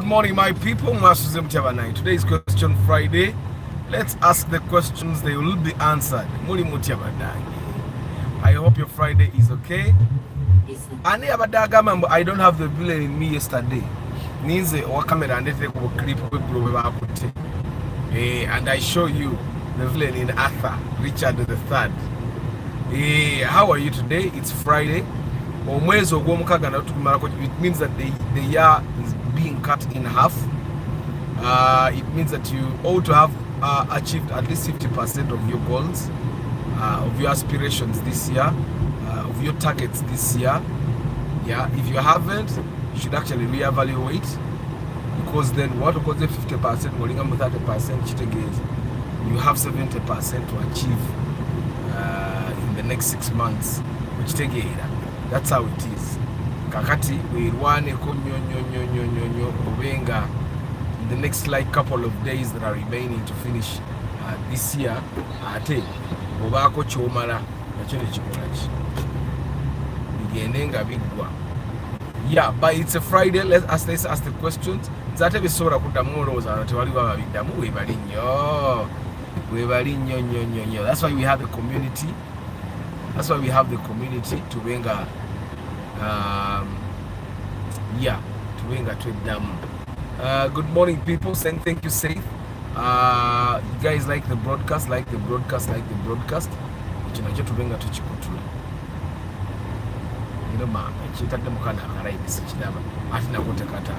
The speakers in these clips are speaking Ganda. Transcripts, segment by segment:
morning, my people. Today is Question Friday. Let's ask the questions, they will be answered. I hope your Friday is okay. I don't have the villain in me yesterday. And I show you the villain in Arthur, Richard III. How are you today? It's Friday. It means that the year is being cut in half. It means that you ought to have achieved at least 50% of your goals, of your aspirations this year, of your targets this year. Yeah, if you haven't, you should actually reevaluate, because then what goes the 50%, 30%, you have 70% to achieve in the next 6 months. That's how it is. Kakati we obenga in the next like couple of days that are remaining to finish this year. Ate obako chomala nakyo nekikolachi bigendenga bigwa. Yeah, but it's a Friday. Let's ask the questions. Zate bisobola kuddamu olowooza abantu tewali baba biddamu webali nnyo. That's why we have the community. That's why we have the community to wenga to wenga twedamu. Good morning, people. Saying thank you, safe. You guys like the broadcast, like the broadcast. Chinacho to wenga tuchikutula. You know, ma, chitadde mukana akarai bisichidaba. Ati na wote kata.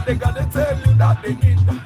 They gotta tell you that they need that.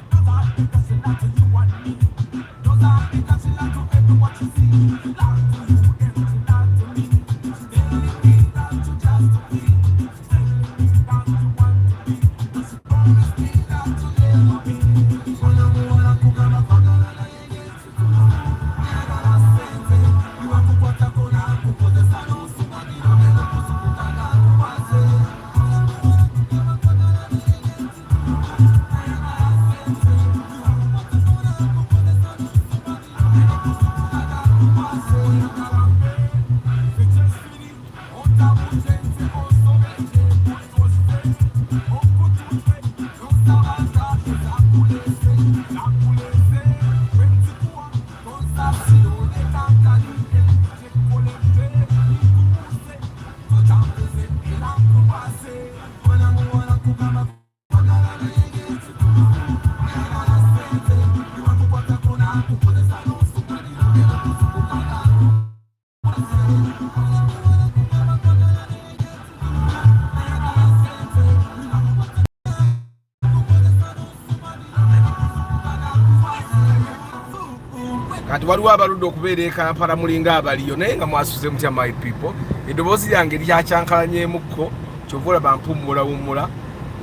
kati waliwo abaludde okubeera e Kampala mulinga abaliyo naye nga mwasuze mutya my people. Eddoboozi lyange lyakyankalanyemukko kyova olaba mpummulawummula.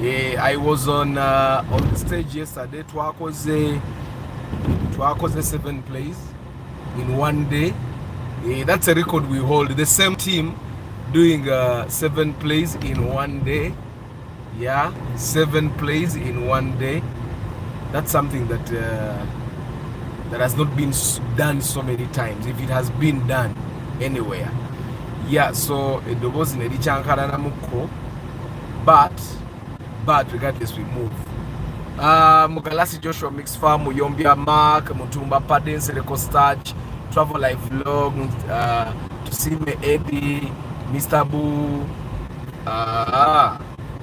I was on the stage yesterday. Twakoze 7 plays in one day. That's a record we hold. The same team doing 7 plays in one day. Yeah, 7 plays in one day. That's something that that has not been done so many times, if it has been done anywhere. Yeah, so eddoboozi ne likyankalanamukko, but regardless we move. Mugalasi Joshua Mix Farm, Muyombya Mark, Mutumba Paden, Sereko Starch, Travel Life Vlog, Tusime Eddie, Mr. Boo,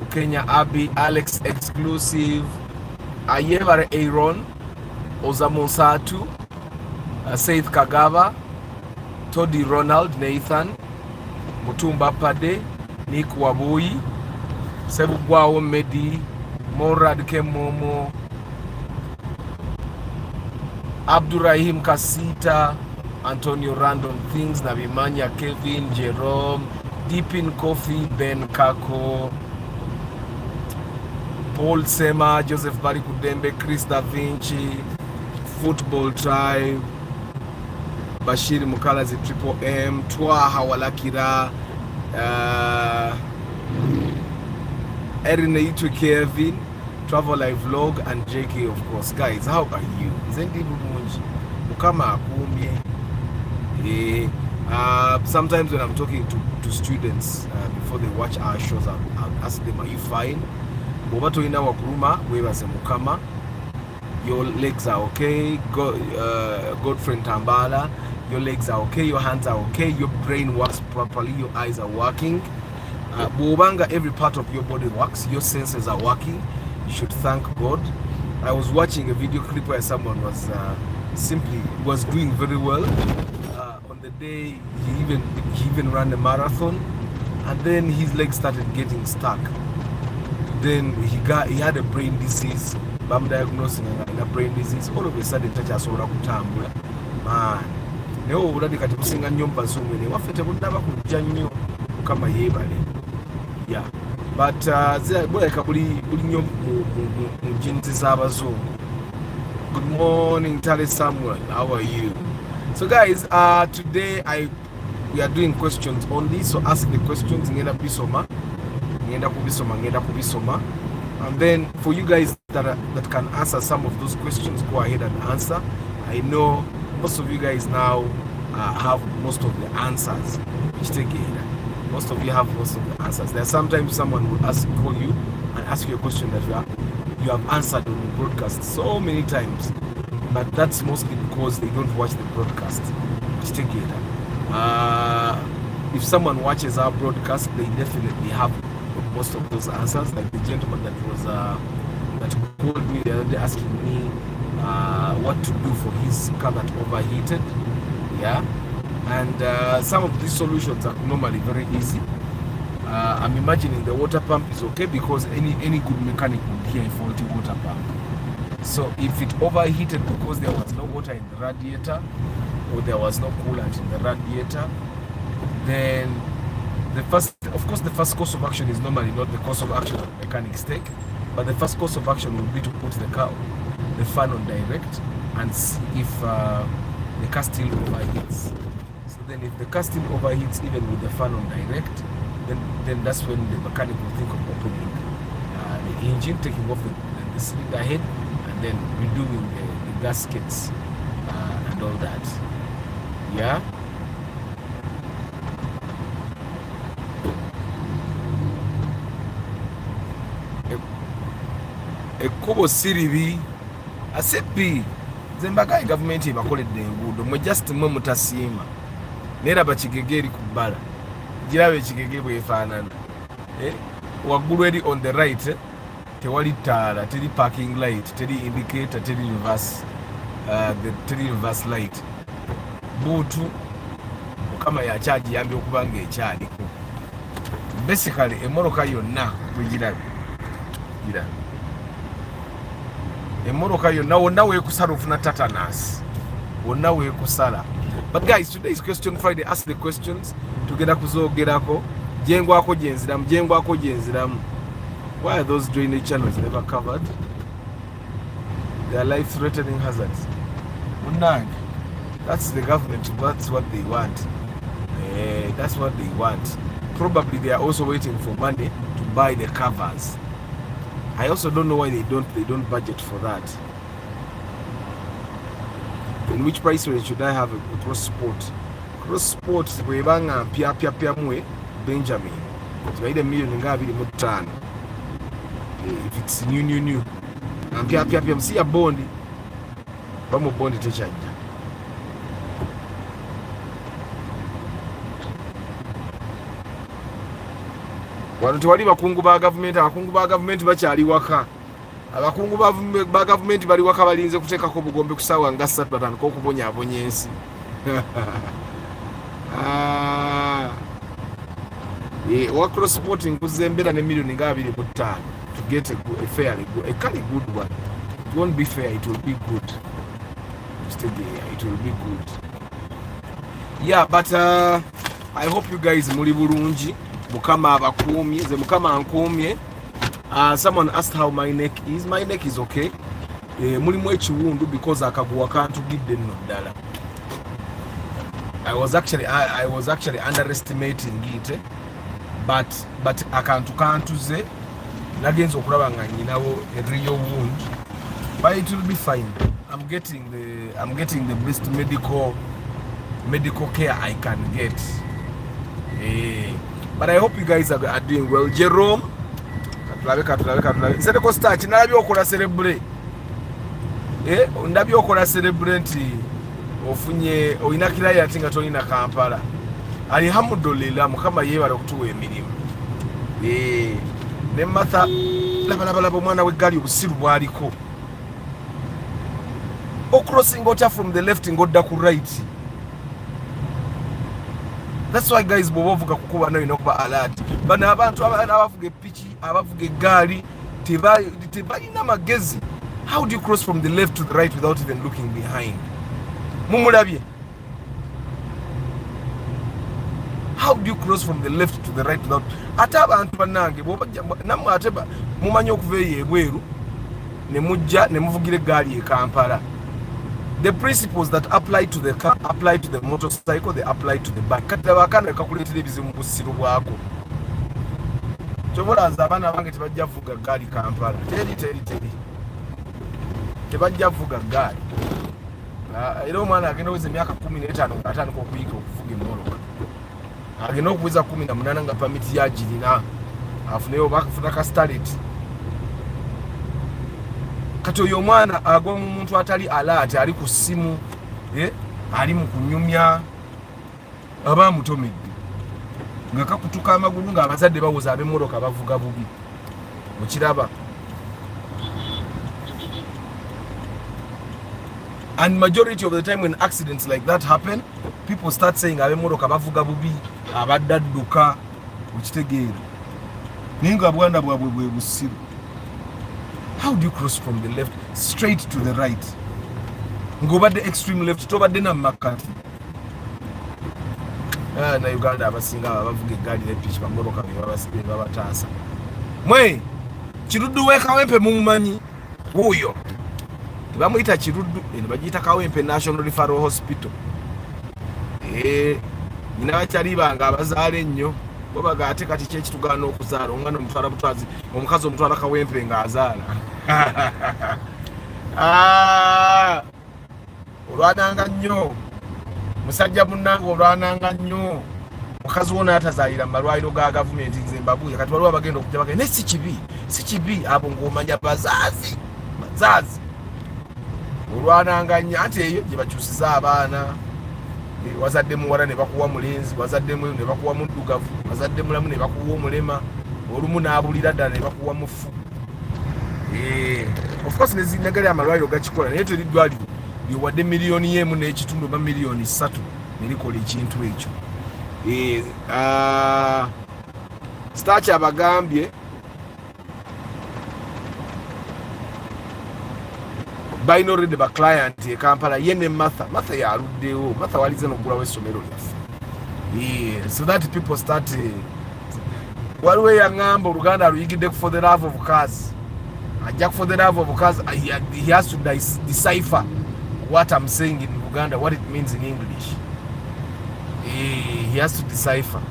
Kenya Abby, Alex Exclusive, Ayevare Aaron, Ozamonsatu, Saith Kagava, Toddy Ronald, Nathan, Mutumba Pade, Nick Wabui, Sebugwawo Medi, Morad Kemomo, Abdurrahim Kasita, Antonio Random Things, Nabimanya Kevin, Jerome, Deep in Coffee, Ben Kako, Paul Sema, Joseph Barikudembe, Chris Da Vinci, Football Tribe, Bashir Mukalazi, Triple M, Twa Hawalakira, Erin Itu Kevin, Travel Life Vlog, and JK, of course. Guys, how are you? Sometimes when I'm talking to students before they watch our shows, I'll ask them, are you fine? Your legs are okay. Godfriend Tambala, your legs are okay, your hands are okay, your brain works properly, your eyes are working. Bobanga, every part of your body works, your senses are working. You should thank God. I was watching a video clip where someone was was doing very well. On the day he even ran a marathon, and then his legs started getting stuck. Then he had a brain disease. Bam diagnosing a brain disease. All of a sudden, tachasobola kutambula. Man, newo obulwadde kati businga nnyo mpazungu ne waffe tebudaba kujja nnyo kama yeebale. Yeah, but bulabika buli nnyo mu jinsi z'abazungu. Good morning, Tale Samuel. How are you? So guys, today we are doing questions only. So ask the questions. Ngenda kubisoma. And then for you guys that can answer some of those questions, go ahead and answer. I know most of you guys now have most of the answers. Most of you have most of the answers. There sometimes someone will call you and ask you a question that you have answered on the broadcast so many times, but that's mostly because they don't watch the broadcast. If someone watches our broadcast, they definitely have most of those answers. Like the gentleman that called me the other day asking me what to do for his car that overheated. Yeah, and some of these solutions are normally very easy. I'm imagining the water pump is okay because any good mechanic would hear a faulty water pump. So if it overheated because there was no water in the radiator or there was no coolant in the radiator, then the first course of action is normally not the course of action that mechanics take, but the first course of action would be to put the fan on direct and see if the car still overheats. So then if the car still overheats even with the fan on direct, then that's when the mechanic will think of opening the engine, taking off the cylinder head, and then redoing the gaskets and all that. Yeah. ekkubo siribi asibbi zembagaye gavumenti ebakoledde enguudo mwe just mwe mutasiima neraba kigege eri ku bbala giraba ekigege bwefaanana waggulu eri on the right tewali ttaala teri parking light teri indicator teri reverse light buutu mukama yakyagiyambye okuba nga ekyaliko basically emmoroka yonna bwegirabe emmoroka yonna wonna weekusala ofuna tatanas wonna weekusala. But guys, today is question Friday. Ask the questions tugenda kuzoogerako jengwako jenziramu. Why are those drainage channels never covered? They are life threatening hazards. Munang, that's the government, that's what they want. That's what they want. Probably they are also waiting for money to buy the covers. I also don't know why they don't budget for that. In which price range should I have a cross sport? Cross sport webanga pya mwe Benjamin. Tubaide million ngapi li mutano. If it's new. Pya msi ya bondi. Bamu bondi techaja. Wano tewali bakungu ba government bakyali waka. Abakungu ba government bali waka balinze kuteekako bugombe kusawa nga 3 batandika okubonyaabonya ensi. Wa cross sporting kuzembera ne million nga 25 to get a fairly good, a kind of good one. It won't be fair, it will be good. It will be good. Yeah, but I hope you guys muli bulungi. Mukama abakumye, ze mukama ankumye. Someone asked how my neck is. My neck is okay. Mulimu ekiwundu because akaguwa kantugidde nno ddala. I was actually underestimating it, but akantu kantuze nagenza okulaba nga nyinawo a real wound, but it will be fine. I'm getting the best medical care I can get. But I hope you guys are doing well. Jerome, katulabe. Nse ko start nalabye okola celebrate. Ndabye okola celebrate ofunye oyina kiraya tinga tolina Kampala. Alhamdulillah mukama yebala okutuwa emirimu. Ne Martha laba omwana w'eggaali obusiru bwaliko. Crossing water from the left ngodda ku right. That's why guys bobovuga kukuba nayo nokuba alert. Bana abantu abavuga epiki abavuga eggaali tebalina magezi. How do you cross from the left to the right without even looking behind? Mumulabye. How do you cross from the left to the right without ate abantu banange namwe ate mumanyi okuva eyo ebweru ne mujja ne muvugira eggaali e Kampala. The principles that apply to the car apply to the motorcycle, they apply to the bike. Kati abakana kakuletera ebizibu busiru bwako. Kyobolanza abaana bange tebajja vuga ggaali Kampala. Teri. Tebajja vuga ggaali. Era omwana agenda okuweza emyaka 15 ng'atandika okuyiga okuvuga emmoloka. Agenda okuweza 18 nga pamiti yagirina. Afuneyo bakafuna ka starlet. Kati oyo omwana agwa mu muntu atali alert ali ku ssimu ali mu kunyumya abamutomedde nga kakutuka amagulu nga abazadde bawoza ab'emmoloka bavuga bubi mukiraba. And majority of the time when accidents like that happen, people start saying ab'emmoloka bavuga bubi abadde adduka mukitegeera naye nga bwana bwabwe bwe busiru. How do you cross from the left straight to the right? Ngobadde extreme left tobadde na makati. Na Uganda abasinga abavuga eggaali n'epiki bamoloka be babataasa. Mwe kiruddu w'ekawempe mumumanyi wuuyo. Tebamuyita kiruddu eno bagiyita Kawempe National Referral Hospital. Nyina bakyalibanga abazaala ennyo babaga ate kati kyekitugaana okuzaala omwana omutwala butwazi omukazi omutwala Kawempe ng'azaala. Olwananga nnyo musajja munnange olwananga nnyo mukazi wona atazaalira malwaliro ga gavumenti nze mbabuya kati waliwo abagenda okujja bagenda si kibi abo ng'omanya bazaazi zazi olwananganya ate eyo gye bakyusiza abaana wazadde muwala ne bakuwa mulenzi wazadde mu ne bakuwa muddugavu wazadde mulamu ne bakuwa omulema olumu n'abulira ddala ne bakuwa mufu of course nezinagala amalwaliro gakikola naye teri ddwaliro lyowadde miliyoni y'emu n'ekitundu oba miliyoni 3 nelikola ekintu ekyo Starch abagambye bayina already ba client e Kampala yene Martha yaluddewo Martha walize n'okugulawo essomero lyaffe so that people start waliwo yaŋŋamba oluganda aluyigidde for the love of cars ajja for the love of cars he has to decipher what I'm saying in Uganda, what it means in English. He has to decipher.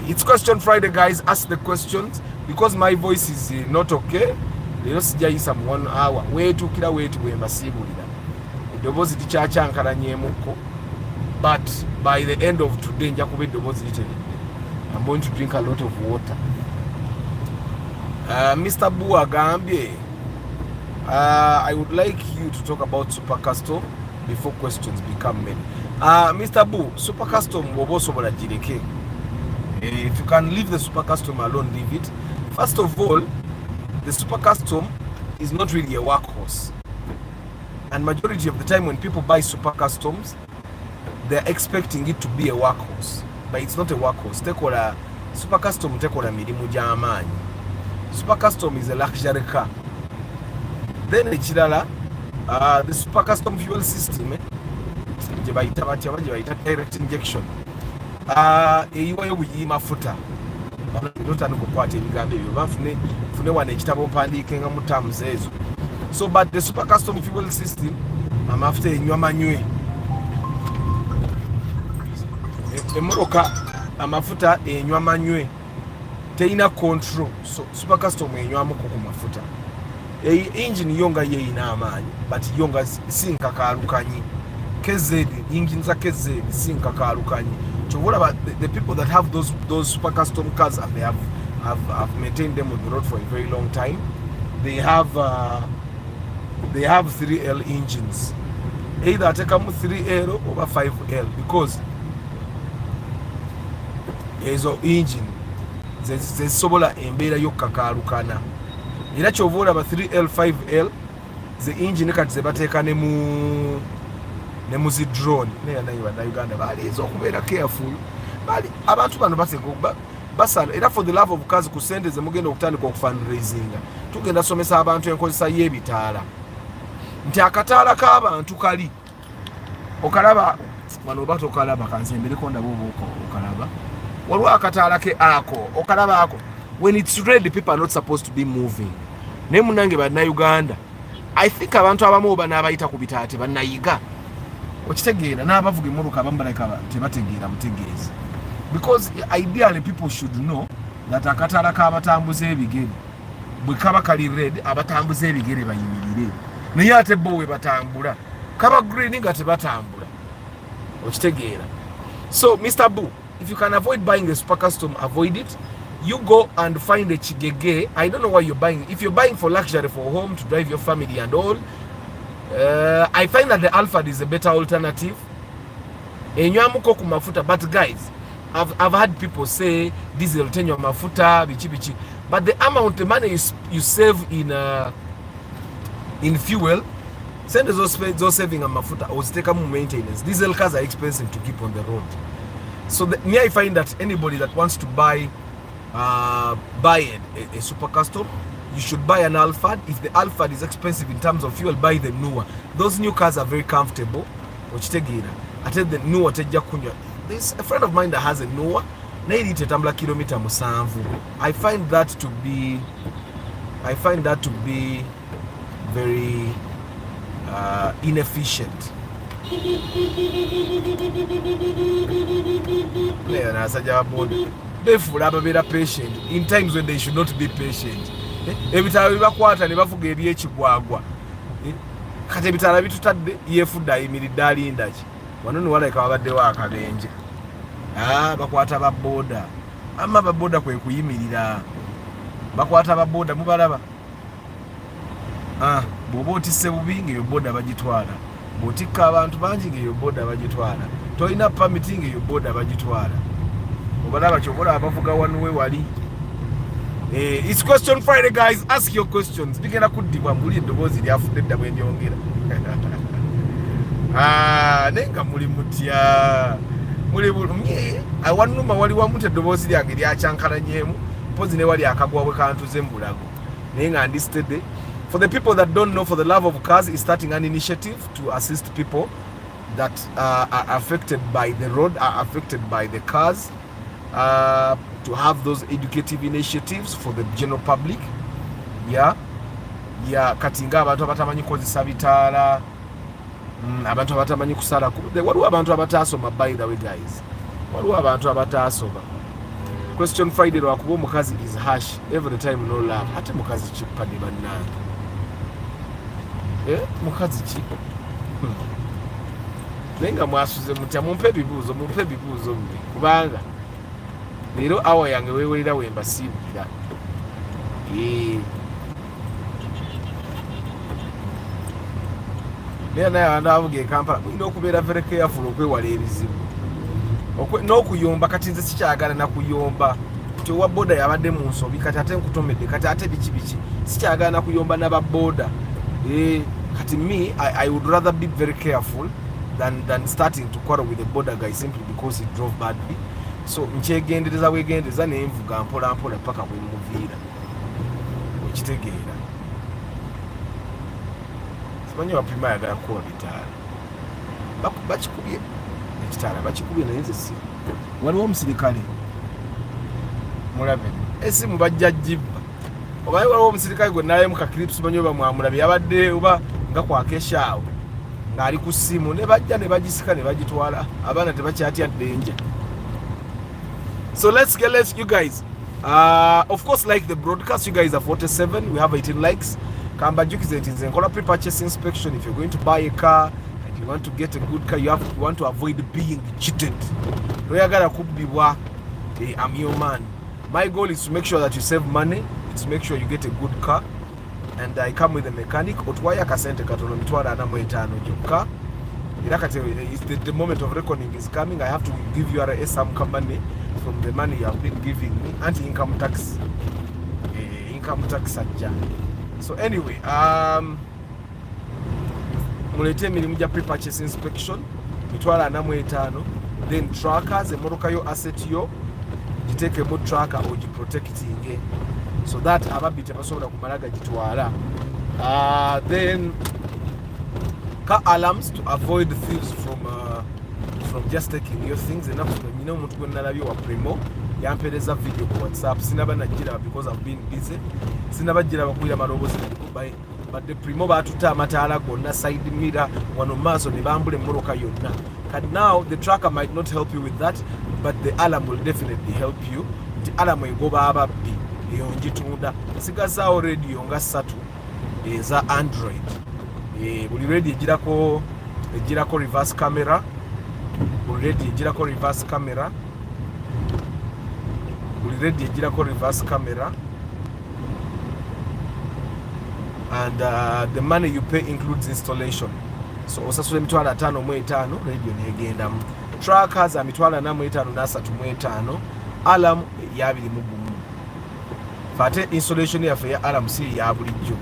It's Question Friday, guys. Ask the questions because my voice is not okay. Just some 1 hour. Wait to kill away to but by the end of today, I'm going to drink a lot of water. Mr. Bua Gambie, I would like you to talk about Super Custom before questions become many. Mr. Boo, Super Custom wobosobola jireke. If you can leave the Super Custom alone, leave it. First of all, the Super Custom is not really a workhorse. And majority of the time when people buy Super Customs, they're expecting it to be a workhorse. But it's not a workhorse. Tekola Super Custom tekola mirimu gy'amaanyi. Super Custom is a luxury car. Then the Super Custom fuel system direct injection eyiwayo buyi mafuta notandika ebigambo ebyo bafune wano ekitabo mpandiike nga mutamuzi ezo. So but the Super Custom fuel system amafuta enywa manywe emmotoka amafuta enywa manywe teina control. So Super Custom enywamuko ku mafuta engine yonga yeina amaanyi but yonga sinkakalukanyi KZ engine za KZ sinkakalukanyi chobola but the people that have those Super Custom cars and they have maintained them on the road for a very long time, they have 3L engines, either atekamu 3L or 5L because ezo engine zesobola embeera y'okkakalukana. Era kyovola ba 3L 5L the engine kati zebateeka ne mu zi drone naye Uganda baliza okubeera careful bali abantu bano basala era for the love of cars ku sente ze mugenda okutandika okufundraisinga tugenda somesa abantu enkozesa y'ebitaala nti akataala k'abantu kali okalaba wano oba tokalaba kansembereko ndaba oba okalaba waliwo akataala ke ako okalaba ako when it's ready people are not supposed to be moving. Naye munange bannayuganda I think abantu abamu oba n'abayita ku bitaate bannayiga okitegeera n'abavuga emmotoka abamu baleka tebategeera mutegeezi because ideally people should know that akataala k'abatambuza ebigere bwe kaba kali red abatambuza ebigere bayimirire naye ate bo we batambula kaba green nga tebatambula okitegeera. So Mr. Boo, if you can avoid buying a Super Custom, avoid it. You go and find a Chigege. I don't know why you're buying. If you're buying for luxury, for home, to drive your family and all, I find that the Alphard is a better alternative. But guys, I've had people say diesel tenyo mafuta bichi, but the amount of money you save in fuel, send those saving on mafuta or take more maintenance. Diesel cars are expensive to keep on the road. So me, I find that anybody that wants to buy a Super Custom, you should buy an Alphard. If the Alphard is expensive in terms of fuel, buy the newer. Those new cars are very comfortable. I tell the newer there's a friend of mine that has a newer. Kilometer musanvu. I find that to be very inefficient. They patient in times when they should not be patient. Ebitala bibakwata ne bafuga ebyekigwagwa kati ebitala bitutadde yefudda ayimiridde alinda ki wano ne waleka wabaddewo akabenje bakwata baboda ama baboda kwe kuyimirira bakwata baboda mubalaba bw'oba otisse bubi ng'eyo boda bagitwala, bw'otikka abantu bangi ng'eyo boda bagitwala, tolina pamiti ng'eyo boda bagitwala. Obalaba kyobola abavuga wanuwe wali. It's question Friday guys, ask your questions. Bigenda kuddibwa mbuli eddoboozi lyafudde edda bwe ndyongera. Nenga muli mutya muli bulumye awanuma wali wamu eddoboozi lyange lyakyankalanyemu mpozi ne wali akagwa bwe kantuze mbulago naye nga ndistedde. For the people that don't know, For the Love of Cars is starting an initiative to assist people that are affected by the road, are affected by the cars, to have those educative initiatives for the general public. Katinga abantu abatamanyi kozesa bitaala, abantu abatamanyi kusala, waliwo abantu abatasoma. By the way guys, waliwo abantu abatasoma. Question Friday lwakuba omukazi is harsh every time, no love. Ate mukazi kipade bannange, mukazi ki naye nga mwasuze mutya? Mumpe ebibuuzo mbi, kubanga leero awa yange weewulira wembasiibulira. naye naye abantu abavuga e Kampala mulina okubeera very careful okwewala ebizibu n'okuyomba. Kati nze sikyagala nakuyomba, kati owa boda yabadde mu nsobi, kati ate nkutomedde, kati ate biki sikyagala nakuyomba n'ababoda. Kati me I would rather be very careful than starting to quarrel with the border guy simply because he drove badly. So nkyegendereza wegendereza naye nvuga mpola mpola paka bwe muviira, okitegeera. Simanyi wapima ayagala kuwa bitaala, bakikubye ekitaala, bakikubye naye nze si. Waliwo omusirikale mulabe esimu bajja jibba, obaye waliwo omusirikale gwe nalayo mu kakiripusi banyo bamwamulabe yabadde oba nga kwakesha awo ng'ali ku ssimu, ne bajja ne bagisika ne bagitwala, abaana tebakyatya ddenja. So let's you guys, of course, like the broadcast, you guys are 47, we have 18 likes. Kambajukize nti nze nkola pre-purchase inspection. If you're going to buy a car and you want to get a good car, you want to avoid being cheated. Toyagala kubbibwa. I'm your man. My goal is to make sure that you save money, it's to make sure you get a good car, and I come with a mechanic. Otwaya kasente katono mitwala na mwetano joka. The moment of reckoning is coming. I have to give you some company from the money you have been giving me, anti-income tax, ajja. So anyway, mulete emirimu gya pre-purchase inspection mitwala na mwetano, then trackers, emmotoka yo asset yo giteekemu tracker ogiprotecting so that ababbi tebasobola kumala gagitwala. Then car alarms to avoid thieves from just taking your things. Enough to you know omuntu gwe nalabye wa Primo yampereza video ku WhatsApp, sinaba nagira because I've been busy, sinaba gira bakuira marobozi kubai, but the Primo batuta amataala gonna side mirror wano maaso ne bambule mmoroka yonna. And now the tracker might not help you with that, but the alarm will definitely help you. The alarm egoba ababbi eyongitunda sigazaawo radio nga 3 eza Android. Buli radio ejirako reverse camera, buli radio ejirako reverse camera, buli radio ejirako reverse camera, and the money you pay includes installation. So osasula emitwalo 5 radio negendamu, trackers emitwalo 4 na 3 alarm ya 2 fate installation yaffe ya alarm si ya bulijjo.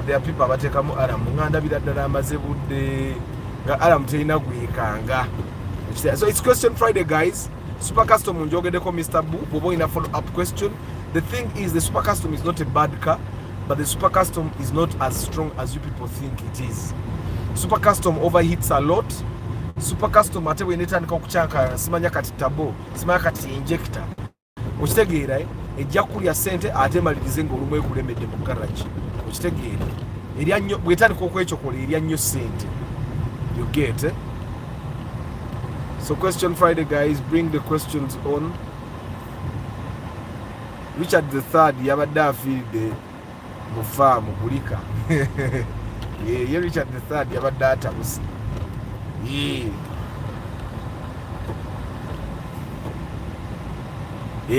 There are people abatekamu alarm nganda bidaddala amaze budde nga alarm terina gwekanga. So it's question Friday guys. Super Custom njogedeko Mr. Boo bobo ina follow up question. The thing is, the Super Custom is not a bad car, but the Super Custom is not as strong as you people think it is. Super Custom overheats a lot. Super Custom ate bwenetandika okucyankalana simanya kati tabo, simanya kati injector, okitegeera ejja kulya sente ate malirize ng'olumu ekulemedde mu garage, okitegeera erya nnyo bwetandika okwecokola erya nnyo sente, you get So question Friday guys, bring the questions on. Richard the third yabadde afiiridde mu faamu kulika. Yeah, Richard the third yabadde atabuse. Yeah.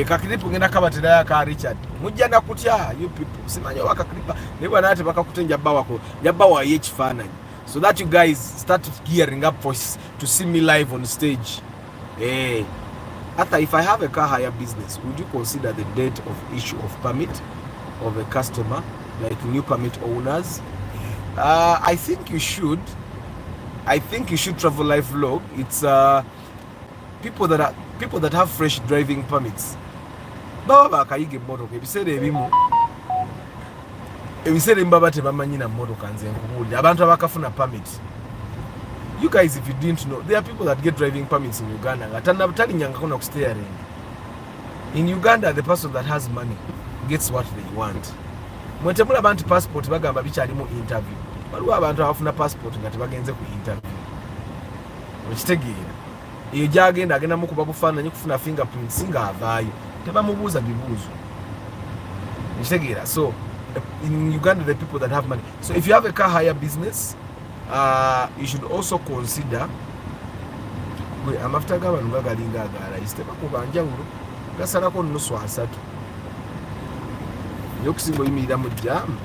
kakilipu ngenda kabatira ya ka Richard mujja na kutya you people simanyi waka klipa ne bwana ate bakakutenja bawako yabawa yechifananyi so that you guys start gearing up to see me live on stage. After if I have a car hire business, would you consider the date of issue of permit of a customer, like new permit owners? I think you should. I think you should travel live vlog. It's people that have fresh driving permits. Baba bakayige motoka ebisere ebimu ebisere mbaba tebamanyi na motoka nze nkubulira abantu abakafuna permit. You guys, if you didn't know, there are people that get driving permits in Uganda. In Uganda, the person that has money gets what they want. When you have passport, you have interview. But you have a passport, you have interview. Which take it. You jag in again, you have fingerprints, you have so in Uganda, the people that have money. So if you have a car hire business, you should also consider I'm after government bagalinga agara istema kubanja nguru gasala ko nusu asatu yokusingo imira mu jam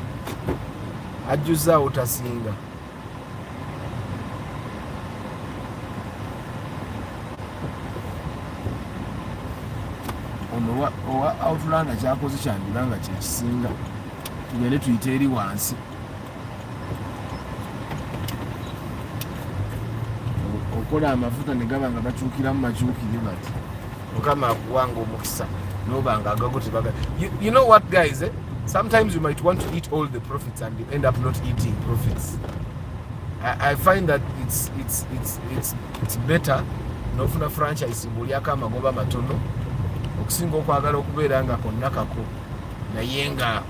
ajuza utasinga ono wa outlander kyakoze kyandibanga kyekisinga tugende tuyiteeri wansi okola amafuta ne gabanga bakyukira mu makyukire bati mukama akuwanga omukisa nobanga agagote baga you know what guys sometimes you might want to eat all the profits and you end up not eating profits. I find that it's better nofuna franchise bulyako amagoba matono okusinga okwagala okubeera nga konnakako naye nga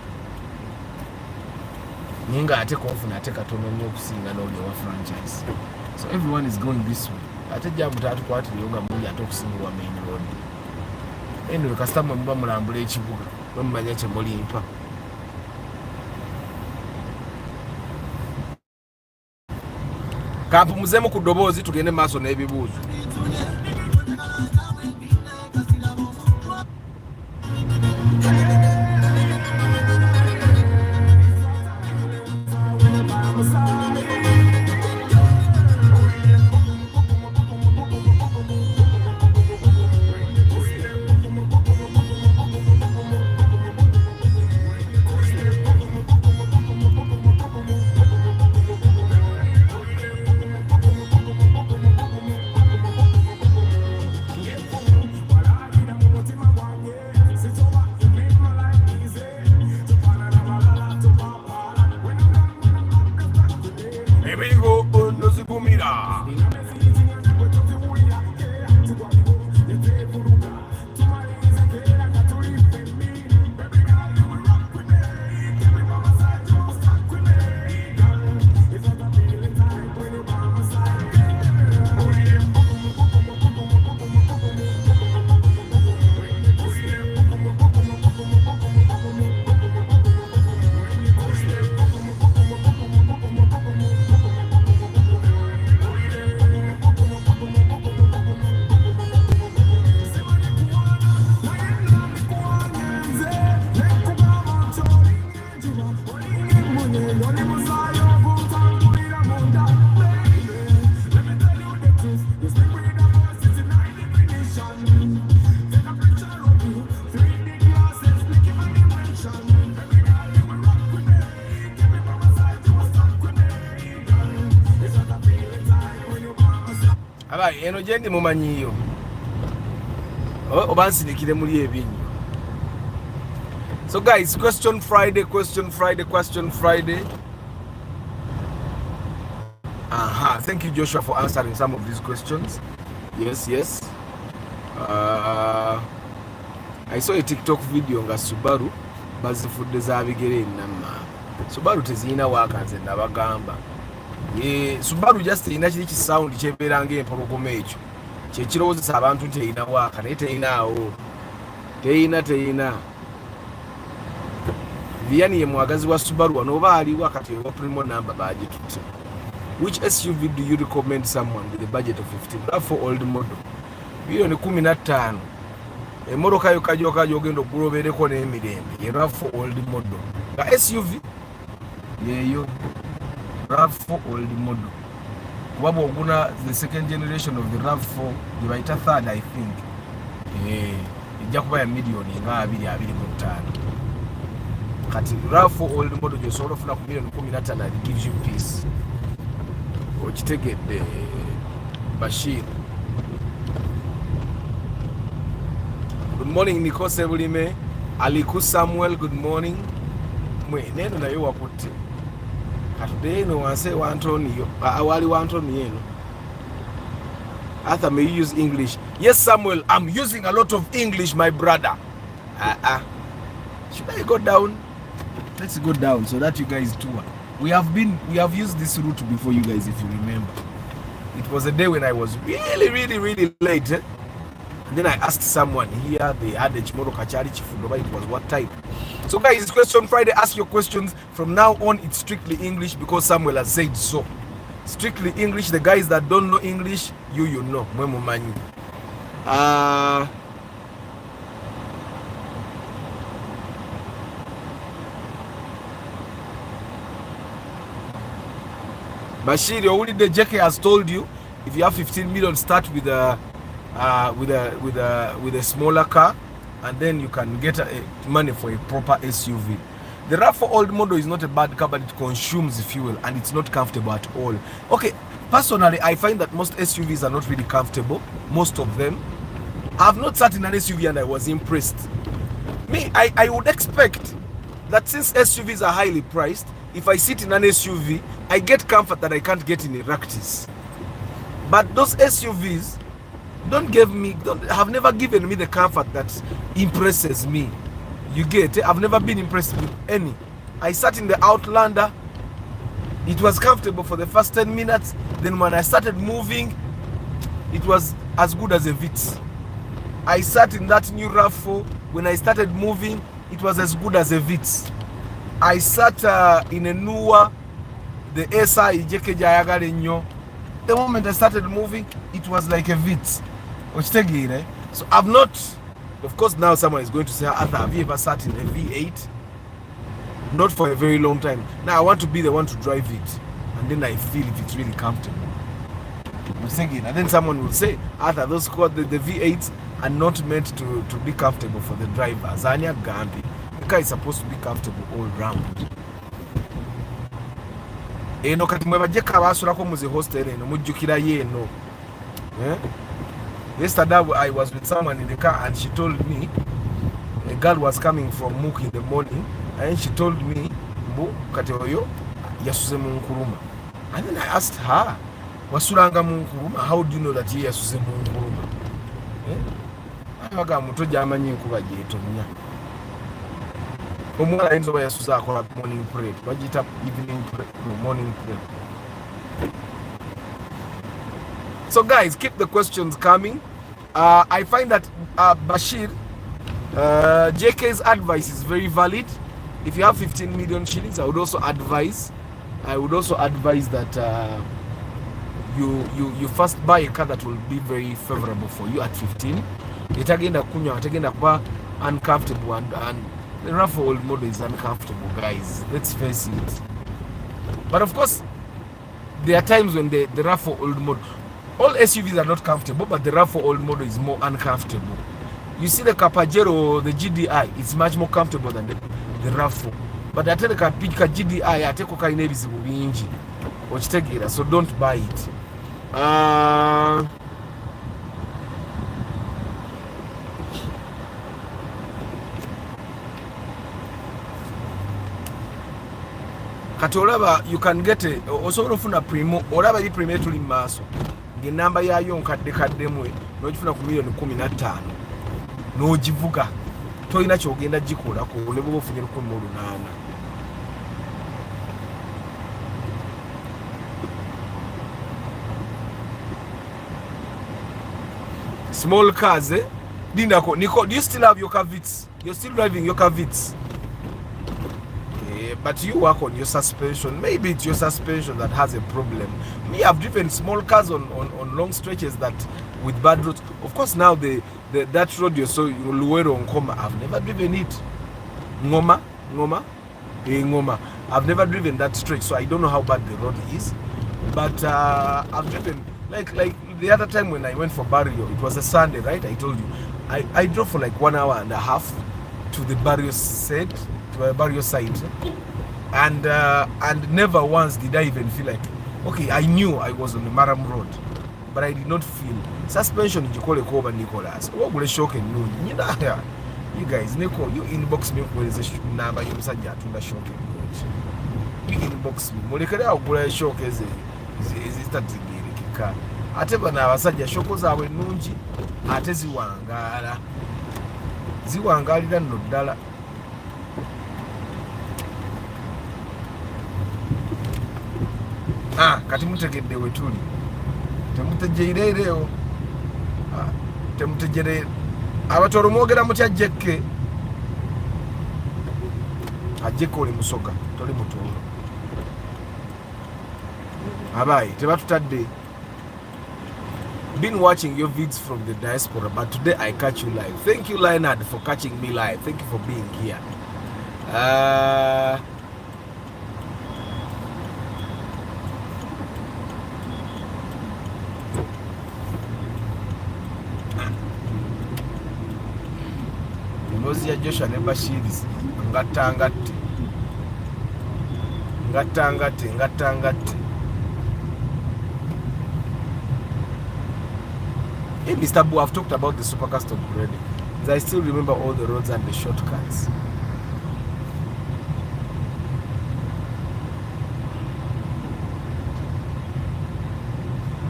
ate konfuna ate katono nnyo okusinga n'olyowa franchise. So everyone is going this way. Ate jabu tatu kwati yonga muli atokusinga main road. Anyway, customer mba mulambula ekibuga. Bamanya kye muli mpa. Kampu muzemu ku dobozi tugende maaso n'ebibuuzo. Eno jendi mumanyiyo obansindikire muri ebinyo. So guys, question Friday. Thank you Joshua for answering some of these questions. Yes. I saw a TikTok video nga Subaru bazifudde za bigere namma. Subaru tezina wakanze nabagamba. Subaru just ina kiri ki sound kyeberanga empologoma ekyo kyekirowozesa abantu teina waka naye teinaawo teina Vianney ye mwagazi wa Subaru wano oba aliwo akati wa primo number bagitutte. Which SUV do you recommend someone with a budget of 15 for old model? Bilioni 15 Emotoka yo kajoka jogendo okugobereko n'emirembe ye RAV4 old model nga SUV yeyo RAV4 old model kuba bwoguna the second generation of the RAV4 gye bayita third I think ejja kuba ya miliyoni nga 225 kati RAV4 old model gyosobola ofuna ku miliyoni 15 and gives you peace. Okitegedde Bashir. Good morning Nikose Bulime. Aliku Samuel, good morning. Mwe neno nayo wakutte katude no wanse wa Antonio awali wa Antonio eno. Arthur, may you use English? Yes Samuel, I'm using a lot of English my brother. Should I go down? Let's go down so that you guys tour. We have used this route before, you guys, if you remember. It was a day when I was really late. And then I asked someone here, they had a Chimoro Kachari Chifudoba, it was what type. So guys, it's Question Friday. Ask your questions. From now on, it's strictly English because Samuel has said so. Strictly English. The guys that don't know English, you know. Mwemo manyu. Bashir, the JK has told you if you have 15 million, start with a smaller car, and then you can get money for a proper SUV. The RAV4 old model is not a bad car, but it consumes fuel and it's not comfortable at all. Okay, personally, I find that most SUVs are not really comfortable. Most of them. I have not sat in an SUV and I was impressed. Me, I would expect that since SUVs are highly priced, if I sit in an SUV, I get comfort that I can't get in a Ractis. But those SUVs have never given me the comfort that impresses me. You get it? I've never been impressed with any. I sat in the Outlander. It was comfortable for the first 10 minutes. Then when I started moving, it was as good as a Vitz. I sat in that new RAV4. When I started moving, it was as good as a Vitz. I sat in a newer, the SI Jekeja Yagare Nyo. The moment I started moving, it was like a Vitz. So I've not, of course now someone is going to say, Arthur, have you ever sat in a V8? Not for a very long time. Now I want to be the one to drive it. And then I feel if it's really comfortable. And then someone will say, Arthur, those the V8s are not meant to be comfortable for the driver. Zania Gambi. The car is supposed to be comfortable all round. Eno kati mwebajeka basulako muzi hostel eno mujjukira yeno. Yesterday I was with someone in the car and she told me a girl was coming from Mook in the morning and she told me mbu kati oyo yasuze mu Nkuruma. And then I asked her, wasulanga mu Nkuruma, how do you know that ye yasuze mu Nkuruma? Abaga muto jamanyi nkuba jetonnya. Omwana ayinza oba yasuze akola morning prayer. Bagiyita evening prayer, morning prayer. So guys, keep the questions coming. I find that Bashir, JK's advice is very valid. If you have 15 million shillings, I would also advise that you first buy a car that will be very favorable for you at 15. Itagenda kuba uncomfortable and the RAV4 old model is uncomfortable, guys. Let's face it. But of course, there are times when the RAV4 old model, all SUVs are not comfortable, but the RAV4 old model is more uncomfortable. You see the Capajero, the GDI, it's much more comfortable than the RAV4. But I tell the GDI, I take okaine bizibu bingi. Ochitegera, so don't buy it. Kati olaba you can get osobola ofuna primo olaba li primo tuli maaso ngenamba yayo nkadde n'ogifuna ku miliyoni 15 n'ogivuga toyina kyogenda gikola ko ne bwo ofunye 18. Small cars, Dinako, Nico, do you still have your car Vitz? You're still driving your car Vitz? But you work on your suspension. Maybe it's your suspension that has a problem. Me, I've driven small cars on long stretches that with bad roads. Of course, now the that road you saw, Luwero Nkoma, I've never driven it. Ngoma. I've never driven that stretch, so I don't know how bad the road is. But I've driven, like the other time when I went for burial, it was a Sunday, right? I told you. I drove for like 1 hour and a half to the burial site, and never once did I even feel like, okay, I knew I was on the Maram Road, but I did not feel suspension. You call it over Nicholas. What will shock and no, you guys, Nico, you inbox me with a number you said to the shock. You inbox me. Molekada will shock as a static car. Ateba na abasajja shoko zaabwe nnungi ate ziwangaala nno ddala. Kati mutegedde we tuli, temutegeireereewo, temutegere abatwalo mwogera mutya Jekke? Jekke oli musoga, toli mutuulo. Abayi tebatutadde. Been watching your vids from the diaspora, but today I catch you live. Thank you, Leonard, for catching me live. Thank you for being here. Mozia Joshua ne Bashiris ngatangate. Hey, Mr. Boo, I've talked about the super custom already. I still remember all the roads and the shortcuts.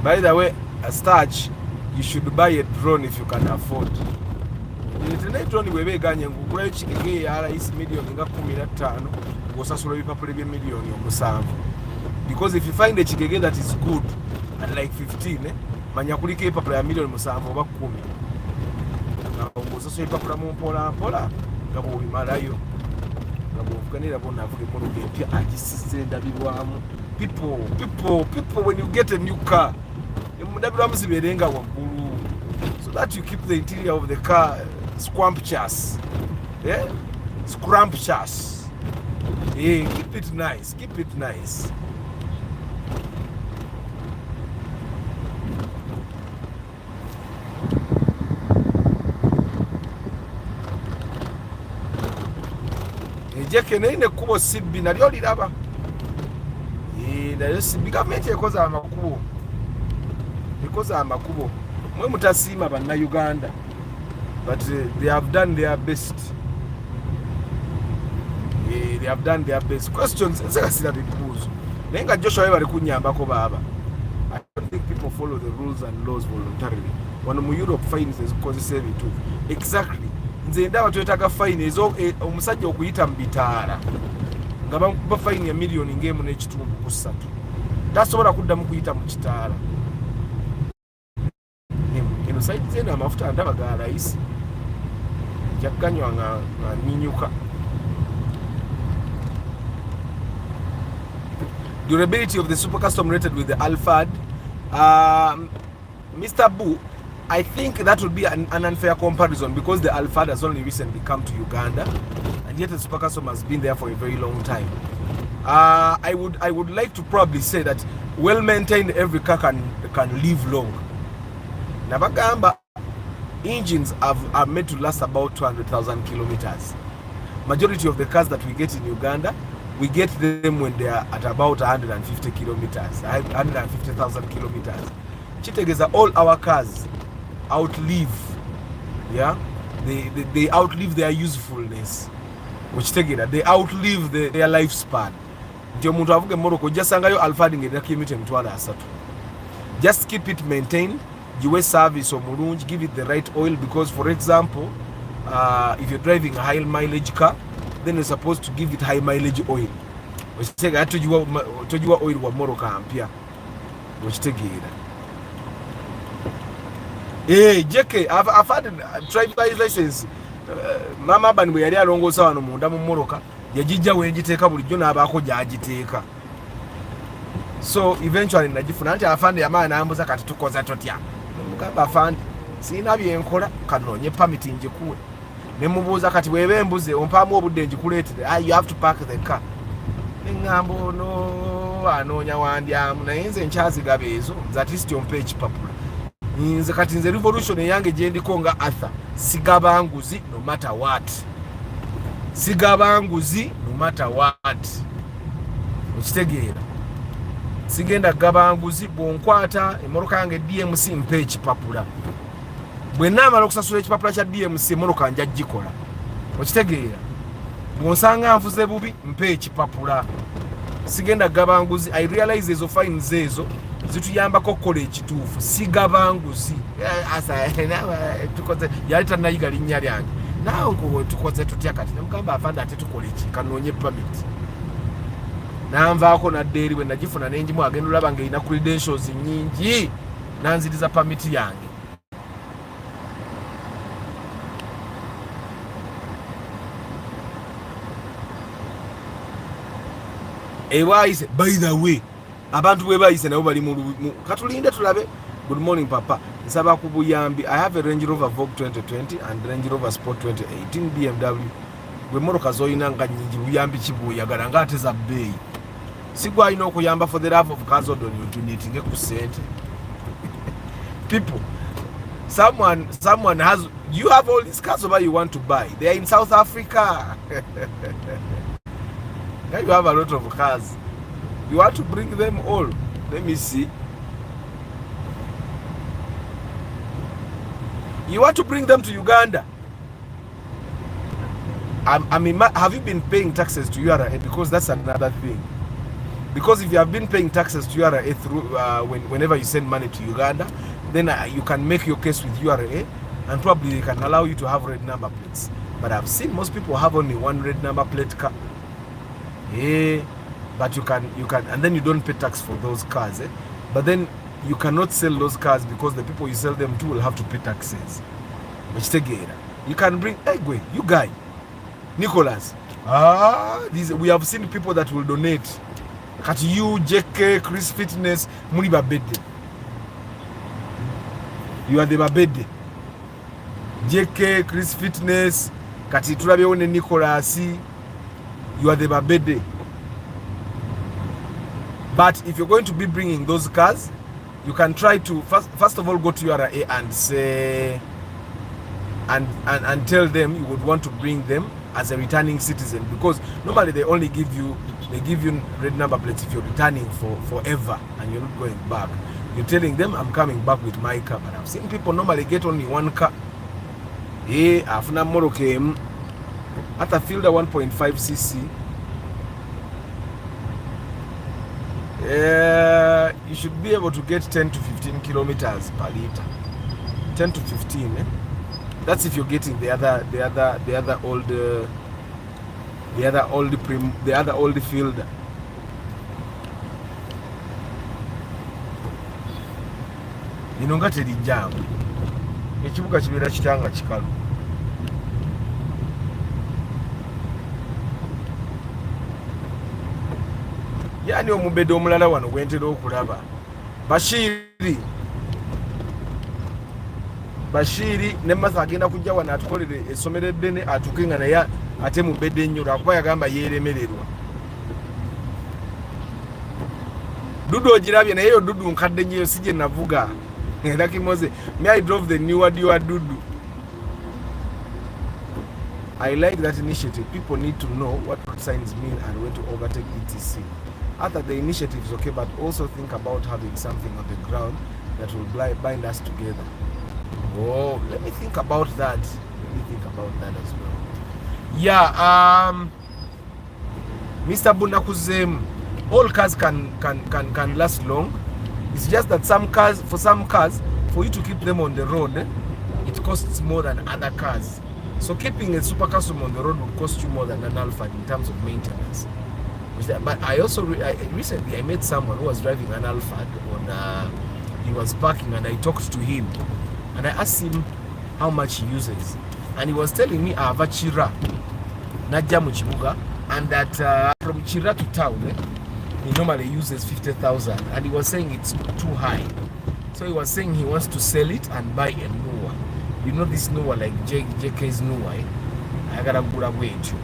By the way, a starch, you should buy a drone if you can afford. The drone we beganye ngugula ekigege ya RS million nga 15 ngosasula ebipapula bye million 7. Because if you find a chigege that is good at like 15, manya kuliko ebipapula ya million 7 oba 10. Ngosasula ebipapula mu mpola nga bw'obimalayo. Nga bw'ovuganira bonna avuga emmotoka empya agisize endabirwamu. People, when you get a new car, endabirwamu zibeerenga waggulu, so that you keep the interior of the car scrumptious. Yeah? Scrumptious. Yeah, keep it nice. Jekke nene kubo sibbi nalyo liraba. Nayo sibbi gavumenti ekoza amakubo. Mwe mutasiima banna Uganda. But they have done their best. They have done their best. Questions, nsekasira bibuuzo. Naye nga Joshua we bali kunnyambako baaba. I don't think people follow the rules and laws voluntarily. Wano mu Europe fines ezikozesa ebintu. Exactly. Nze ndaba twetaaga fine ezo omusajja okuyita mu bitaala nga bamukuba fine ya miliyoni ng'emu n'ekitundu ku 3. Tasobola kuddamu kuyita mu kitaala. Eno saidi zeno amafuta ndaba ga layisi. Jagganywa nga nyinyuka. Durability of the super custom rated with the Alphard. Mr. Boo, I think that would be an unfair comparison because the Alphard has only recently come to Uganda, and yet the super custom has been there for a very long time. I would like to probably say that well maintained every car can live long. Nabagamba engines are made to last about 200,000 kilometers. Majority of the cars that we get in Uganda, we get them when they are at about 150 kilometers, 150,000 kilometers. Chitegeza, all our cars outlive, yeah, they outlive their usefulness. Which they outlive their lifespan. Just keep it maintained. You service or mulungi, give it the right oil, because for example, if you're driving a high mileage car, then you're supposed to give it high mileage oil. Which take I told you what oil was more ampere. Which take it. Hey, Jekke, I've had a driver's license. Mama bani bwe yali alongoosa wano munda mu mmoloka yagijja weegiteeka bulijjo n'abaako gyagiteeka. So eventually nagifuna nti afande yamala n'ambuza kati tukoza totya. Mugamba afande sina byenkola kanonye permit njikuwe ne mubuuza kati bwebe embuze ompaamu obudde njikuleetere you have to park the car neŋŋamba no anoonya wandyamu naye nze nkyazigaba ezo zatisiti ompa ekipapula nze kati nze revolution eyange gyendiko nga Arthur sigaba nguzi no matter what sigaba nguzi no matter what okitegeera sigenda gaba nguzi bwonkwata emmotoka yange DMC mpa ekipapula bwe naamala okusasula ekipapula kya DMC emmotoka nja gikola okitegeera bwonsanga nfuze bubi mpa ekipapula sigenda gaba nguzi. I realize ezo fines ezo zituyambako okukola ekituufu sigaba nguzi yali tannayiga linnya lyange naawe nkuwe tukoze tutya kati nemugamba afande ate tukola eki kanoonye permit nanvaako nadde eri bwe nagifuna nenjimu agenda olaba nga erina credentials nyingi nanziriza permit yange. Ewaise by the way abantu bwe bayise nabo bali mu katulinde tulabe. Good morning papa, nsaba ku buyambi. I have a Range Rover Vogue 2020 and Range Rover Sport 2018 BMW. Bwe moroka zoyina nga nyingi buyambi kibuyagala nga ate za bbeeyi sigwa ino okuyamba for the love of cars on you to need nge ku sente. People, someone has, you have all these cars over you want to buy, they are in South Africa. Now you have a lot of cars, you want to bring them all. Let me see, you want to bring them to Uganda. I mean, have you been paying taxes to URA? Because that's another thing. Because if you have been paying taxes to URA through whenever you send money to Uganda, then you can make your case with URA, and probably they can allow you to have red number plates. But I've seen most people have only one red number plate car. Yeah, but you can, and then you don't pay tax for those cars. But then you cannot sell those cars because the people you sell them to will have to pay taxes. Which you can bring, hey, you guy, Nicholas. We have seen people that will donate. Kati you, JK, Chris Fitness, muli babede. You are the babede. JK, Chris Fitness, kati tulabe one Nicholas, you are the babede. But if you're going to be bringing those cars, you can try to first of all go to URA and say and tell them you would want to bring them as a returning citizen, because normally they only give you red number plates if you're returning for forever and you're not going back. You're telling them I'm coming back with my car. But I've seen people normally get only one car. Afuna moro came at a Fielder 1.5cc. You should be able to get 10 to 15 kilometers per liter. 10 to 15. That's if you're getting the other old Fielder. Inonga teri jamu. Ekibuga kibeera kitanga kikalu. Yani omubedo omulala wano gwentera okulaba. Bashiri ne masa agenda kujja wana atukolere essomero eddene atukenga naye ate mubedde nnyo lwakuba yagamba yeeremererwa. Dudu ogirabye naye yo Dudu nkadde nnyo sije navuga. Lucky Mose, me I drove the newer Dudu. I like that initiative. People need to know what road signs mean and when to overtake etc. After the initiative is okay, but also think about having something on the ground that will bind us together. Oh, let me think about that. Let me think about that as well. Yeah, Mr. Bunakuzem, all cars can last long. It's just that for some cars, for you to keep them on the road, it costs more than other cars. So keeping a Super Custom on the road would cost you more than an Alpha in terms of maintenance. But I also recently I met someone who was driving an Alphard on he was parking, and I talked to him and I asked him how much he uses, and he was telling me Chira najja mu kibuga, and that from Chira to town he normally uses 50,000, and he was saying it's too high. So he was saying he wants to sell it and buy a new one. You know this Noah, like JK's Noah, eh? I gotta put away too.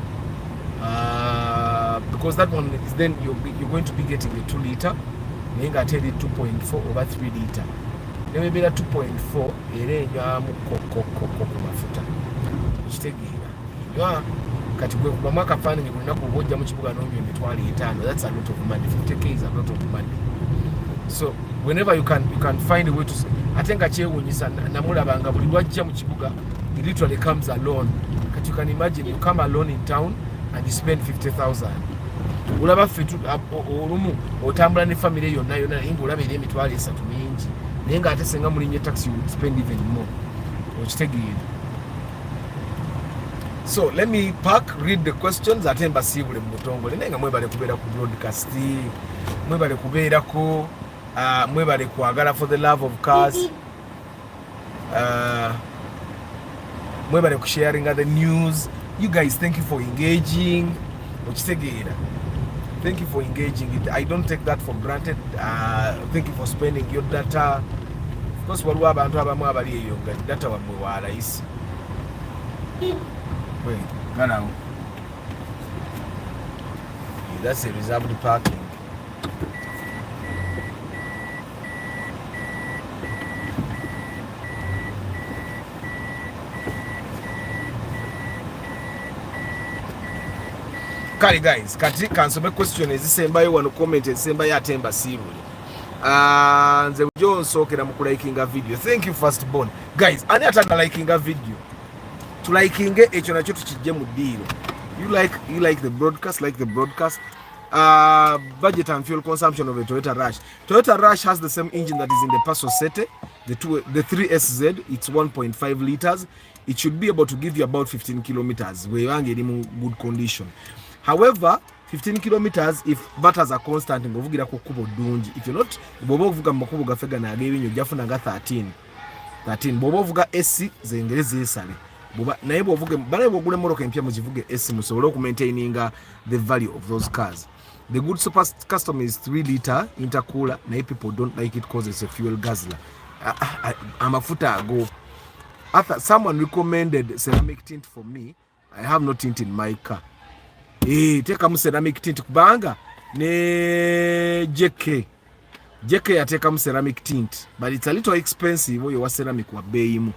Because that one is then you're going to be getting a 2 liter. Then I tell you 2.4 over 3 liter. Then maybe that 2.4 mafuta. Yeah, kati gwe kuba mwaka fani kulina kujja mu kibuga n'omyo emitwalo 5. That's a lot of money. 50k is a lot of money. So whenever you can find a way to, ate nga kyewuunyisa namulabanga buli lwajja mu kibuga, he literally comes alone. Kati you can imagine you come alone in town and you spend 50,000. Ulaba fitu olumu otambula ne family yonna naye ng'olaba eri emitwalo 3 mingi, naye ng'ate senga mulinnya taxi you would spend even more. Okitegeera. So let me read the questions ate mbasiibule mu butongole naye nga mwebale kubeera ku broadcast, mwebale kubeerako, mwebale kwagala for the love of cars, mwebale kusharinga the news. You guys, thank you for engaging. Okitegeera. Thank you for engaging it. I don't take that for granted. Thank you for spending your data. Of course, waliwo abantu abamu abali eyo nga data wamwe wa rahisi. Wait, now. That's a reserved parking. Kali guys, kati kansome question ezisembayo wano comment ezisembayo atemba sibuli. Nze bujo nsokera mu kulikinga video. Thank you first born. Guys, ani atanga likinga video? To liking ekyo nakyo tukijje mu deal. You like the broadcast, budget and fuel consumption of a Toyota Rush. Toyota Rush has the same engine that is in the Passo Sete, the 3SZ. It's 1.5 liters. It should be able to give you about 15 kilometers. We are in good condition. However, 15 kilometers if batters are constant ngovugira ko kubo dungi. If you're not bobo vuga makubo gafega na gebinyo jafuna nga 13 bobo vuga SC zengereze esale boba naye bovuge bale bogule moroka empya muzivuge SC musobolo ku maintaininga the value of those cars. The good super custom is 3 liter intercooler. Naye people don't like it because it's a fuel guzzler. Amafuta ago. After someone recommended ceramic tint for me, I have no tint in my car. Teka mu ceramic tint kubanga ne JK yateka mu ceramic tint, but it's a little expensive. Oyo wa ceramic wa beyimu.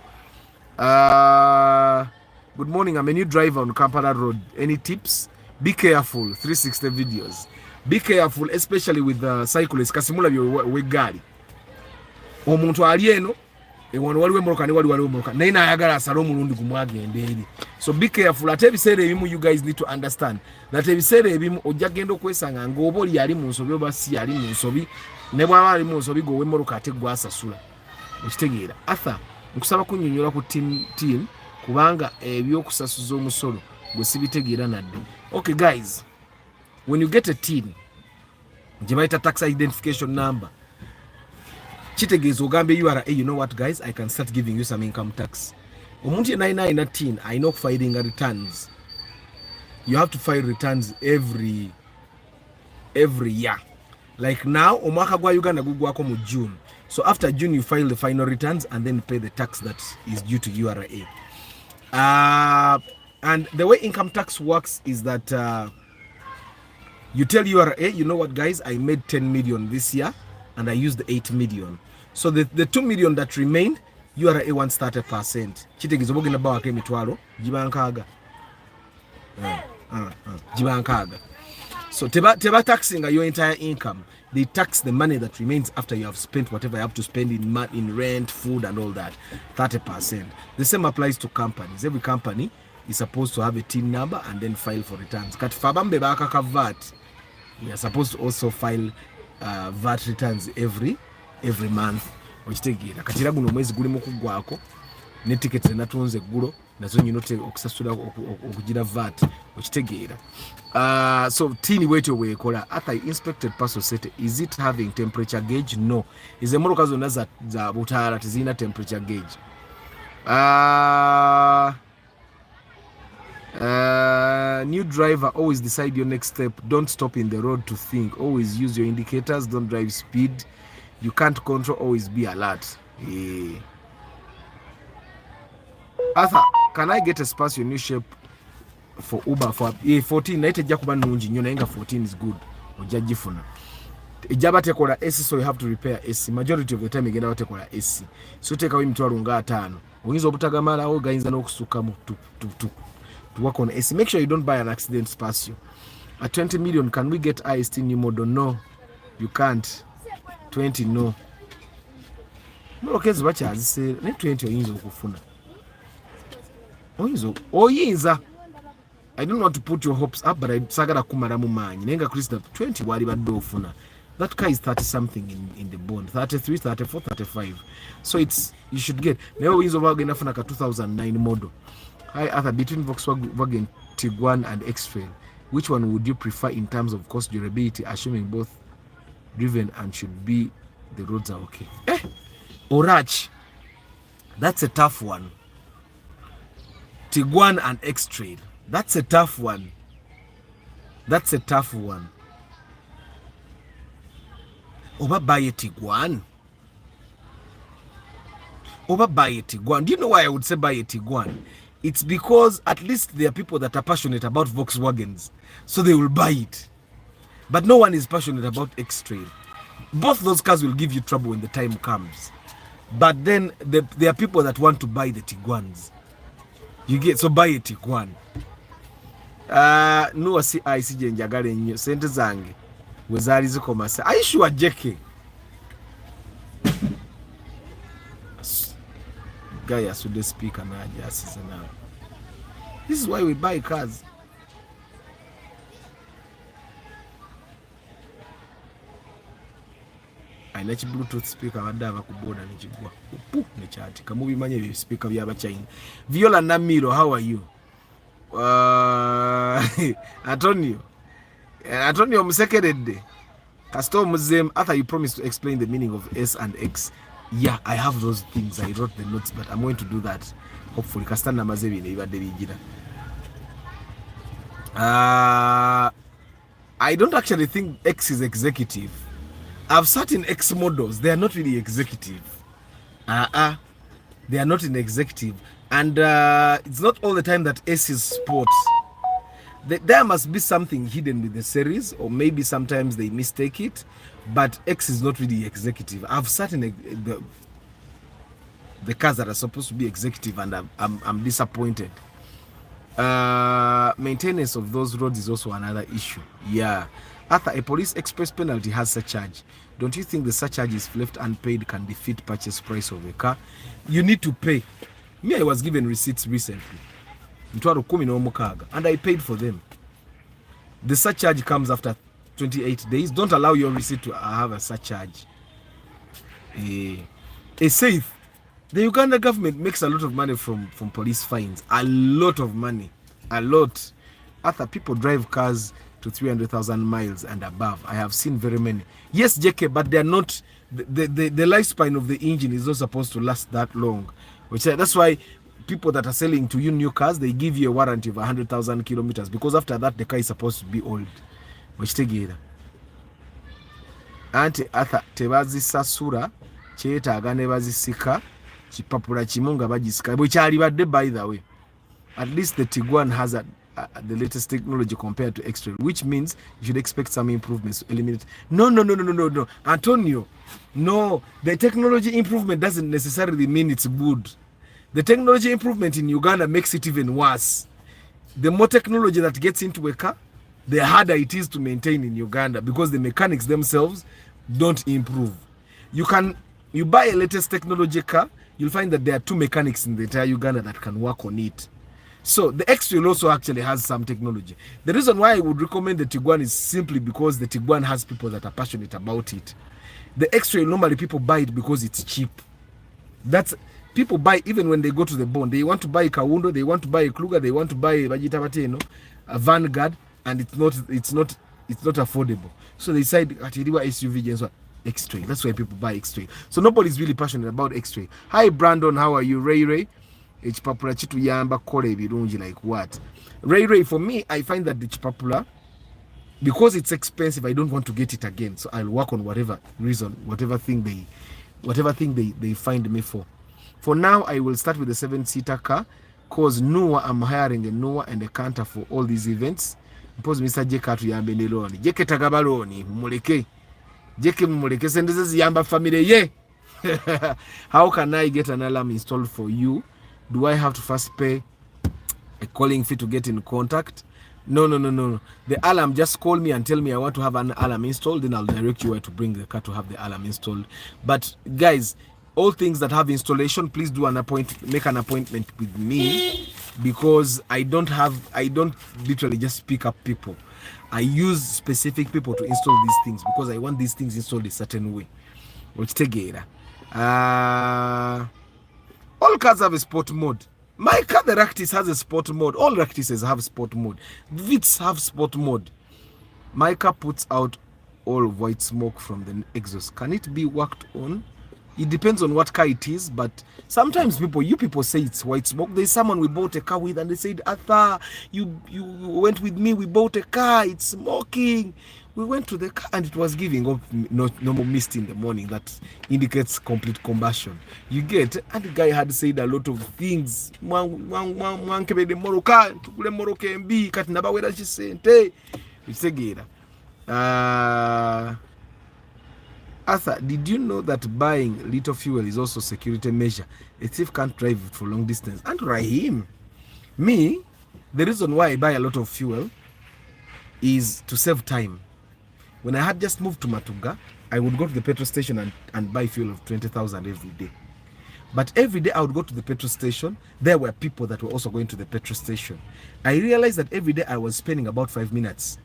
Good morning, I'm a new driver on Kampala Road. Any tips? Be careful. 360 videos. Be careful, especially with the cyclists. Kasimula we gali omuntu ali eno wano waliwo moroka ne waliwo moroka naye nayagala asala omulundi gumwagende eri. So be careful. Ate ebiseera ebimu you guys need to understand that ebiseera ebimu ojja genda okwesanga ng'oba oli ali mu nsobi oba si ali mu nsobi, ne bw'aba ali mu nsobi gwe moroka ate gwasasula. Okitegeera. Arthur, nkusaba kunnyonnyola ku team kubanga ebyokusasuza omusolo gwe sibitegeera nadde. Okay guys, when you get a tin gye bayita tax identification number, kitegeeza ogambe URA, you know what guys, I can start giving you some income tax. Omuntu yenna alina tin alina okufilinga returns. You have to file returns every year. Like now omwaka gwa Uganda gugwako mu June. So after June you file the final returns and then pay the tax that is due to URA. And the way income tax works is that you tell URA, you know what guys, I made 10 million this year and I used 8 million. So the 2 million that remained, URA wants 30%. Kitegeeza obogenda bawaka emitwalo jibankaga. Jibankaga. So teba taxing your entire income. They tax the money that remains after you have spent whatever you have to spend in rent, food and all that. 30%. The same applies to companies. Every company is supposed to have a TIN number and then file for returns. Kati fabambe bakaka VAT, we are supposed to also file VAT returns every month. Okitegeera. Kati era guno mwezi guli mu kuggwako ne tickets natunze eggulo nazo nyinote okusasula okugira VAT. Okitegeera. So tini wetu wekola. After I inspected Passo Sete, is it having temperature gauge? No. Is emmotoka zonna za butaala tezirina temperature gauge. New driver, always decide your next step. Don't stop in the road to think. Always use your indicators. Don't drive speed. You can't control. Always be alert. Arthur, can I get a space new shape for Uber for 14? Naite jakuba nungi nyo nayenga 14 is good. Ojagifuna. Ijaba tekola AC, so you have to repair AC. Majority of the time igenda tekola AC. So take away mitwalo nga 5. Oyinza obutagamala o gayinza n'okusukamu to work on AC. Make sure you don't buy an accident space. At 20 million, can we get IST new model? No, you can't. 20, no. No, okay, so what you say? 20 oyinza okufuna. Oyinza. I don't want to put your hopes up, but I sagara kumara mumanyi. Nenga Krista 20 wali badde ofuna. That car is 30 something in the bond. 33, 34, 35. So it's, you should get. Now oyinza obagenda funa ka 2009 model. Hi Arthur, between Volkswagen Tiguan and X-Trail, which one would you prefer in terms of cost durability, assuming both driven and should be the roads are okay? Orach, that's a tough one. Tiguan and X-Trail, that's a tough one. That's a tough one. Oba buy a Tiguan. Oba buy a Tiguan. Do you know why I would say buy a Tiguan? It's because at least there are people that are passionate about Volkswagens, so they will buy it. But no one is passionate about X-Trail. Both those cars will give you trouble when the time comes. But then there are people that want to buy the Tiguans. You get, so buy a Tiguan. No, see, I see njagale nnyo sente zange wezali zikomasa. Are you sure, JK? Guy has to speak and just now. This is why we buy cars. I let you Bluetooth speaker adava kuboda nichigwa. Upu nechati. Kamubi manye speaker byaba China. Viola Namiro, how are you? Antonio Msekerede. Custom Museum, after you promised to explain the meaning of S and X. Yeah, I have those things. I wrote the notes, but I'm going to do that. Hopefully, Kastana Mazevi never did. I don't actually think X is executive. I've sat in X models. They are not really executive. They are not in executive. And it's not all the time that S is sports. There must be something hidden with the series, or maybe sometimes they mistake it. But X is not really executive. I've sat in the cars that are supposed to be executive, and I'm disappointed. Maintenance of those roads is also another issue. Yeah. Arthur, a police express penalty has surcharge. Don't you think the surcharge is left unpaid can defeat purchase price of a car? You need to pay. Me, I was given receipts recently. And I paid for them. The surcharge comes after 28 days. Don't allow your receipt to have a surcharge. Safe. The Uganda government makes a lot of money from police fines. A lot of money. A lot. After people drive cars to 300,000 miles and above. I have seen very many. Yes, JK, but they're not, the lifespan of the engine is not supposed to last that long. That's why people that are selling to you new cars, they give you a warranty of 100,000 kilometers, because after that the car is supposed to be old. Which together. Anti Arthur tebazisasura kyetaaga ne bazisika kipapula kimunga bagisika bwekyali badde. By the way, at least the Tiguan has the latest technology compared to X-Trail, which means you should expect some improvements to eliminate. No, Antonio, no, the technology improvement doesn't necessarily mean it's good. The technology improvement in Uganda makes it even worse. The more technology that gets into a car, the harder it is to maintain in Uganda, because the mechanics themselves don't improve. You buy a latest technology car, you'll find that there are 2 mechanics in the entire Uganda that can work on it. So the X-Trail also actually has some technology. The reason why I would recommend the Tiguan is simply because the Tiguan has people that are passionate about it. The X-Trail, normally people buy it because it's cheap. That's people buy even when they go to the bond. They want to buy a Kawundo, they want to buy a Kluger, they want to buy a Vanguard, and it's not affordable. So they decide at SUV X-Trail. That's why people buy X-Trail. So nobody's really passionate about X-Trail. Hi Brandon, how are you? Ray. Chipapula chitu yamba kole birungi like what? Ray, for me, I find that the chipapula, because it's expensive, I don't want to get it again. So I'll work on whatever thing they find me for. For now, I will start with the 7-seater car. cause Noah, I'm hiring a Noah and a counter for all these events. Mpose Mr. Jeka tuyambe ne loan. Jeke tagaba loan, mumuleke. Jeke mumuleke sendeze ziyamba family ye. How can I get an alarm installed for you? Do I have to first pay a calling fee to get in contact? No. The alarm, just call me and tell me I want to have an alarm installed, then I'll direct you where to bring the car to have the alarm installed. But guys, all things that have installation, please do make an appointment with me, because I don't literally just pick up people. I use specific people to install these things because I want these things installed a certain way. All cars have a sport mode. My car, the Ractis, has a sport mode. All Ractises have sport mode. Vitz have sport mode. My car puts out all white smoke from the exhaust. Can it be worked on? It depends on what car it is, but sometimes you people say it's white smoke. There's someone we bought a car with and they said, Arthur, you went with me, we bought a car, it's smoking. We went to the car and it was giving off normal mist in the morning that indicates complete combustion. You get, and the guy had said a lot of things. Arthur, did you know that buying little fuel is also a security measure? A thief can't drive it for long distance. And Rahim, me, the reason why I buy a lot of fuel is to save time. When I had just moved to Matuga, I would go to the petrol station and buy fuel of 20,000 every day. But every day I would go to the petrol station. There were people that were also going to the petrol station. I realized that every day I was spending about 5 minutes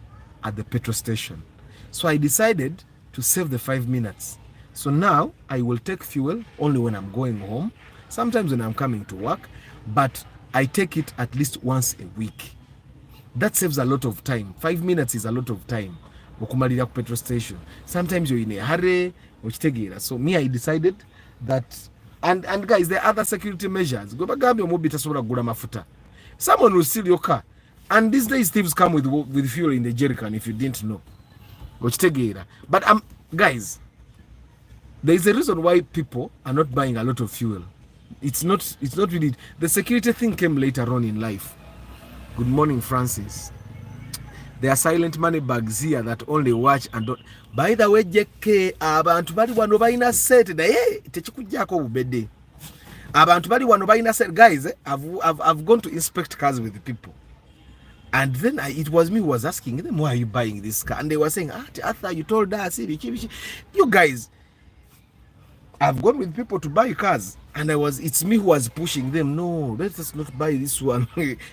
at the petrol station. So I decided to save the 5 minutes. So now I will take fuel only when I'm going home, sometimes when I'm coming to work, but I take it at least once a week. That saves a lot of time. 5 minutes is a lot of time. Okumalira ku petrol station. Sometimes you're in a hurry, so me, I decided that, and guys, there are other security measures. Someone will steal your car, and these days thieves come with fuel in the jerrycan if you didn't know. But guys, there is a reason why people are not buying a lot of fuel. It's not really, the security thing came later on in life. Good morning, Francis. There are silent money bags here that only watch and don't. By the way, JK, abantu bali wano bayina set naye tekikujjako ubedde. Abantu bali wano bayina set. Guys, I've gone to inspect cars with the people. And then it was me who was asking them, why are you buying this car? And they were saying, Arthur, you told us. You guys, I've gone with people to buy cars. And it's me who was pushing them. No, let us not buy this one.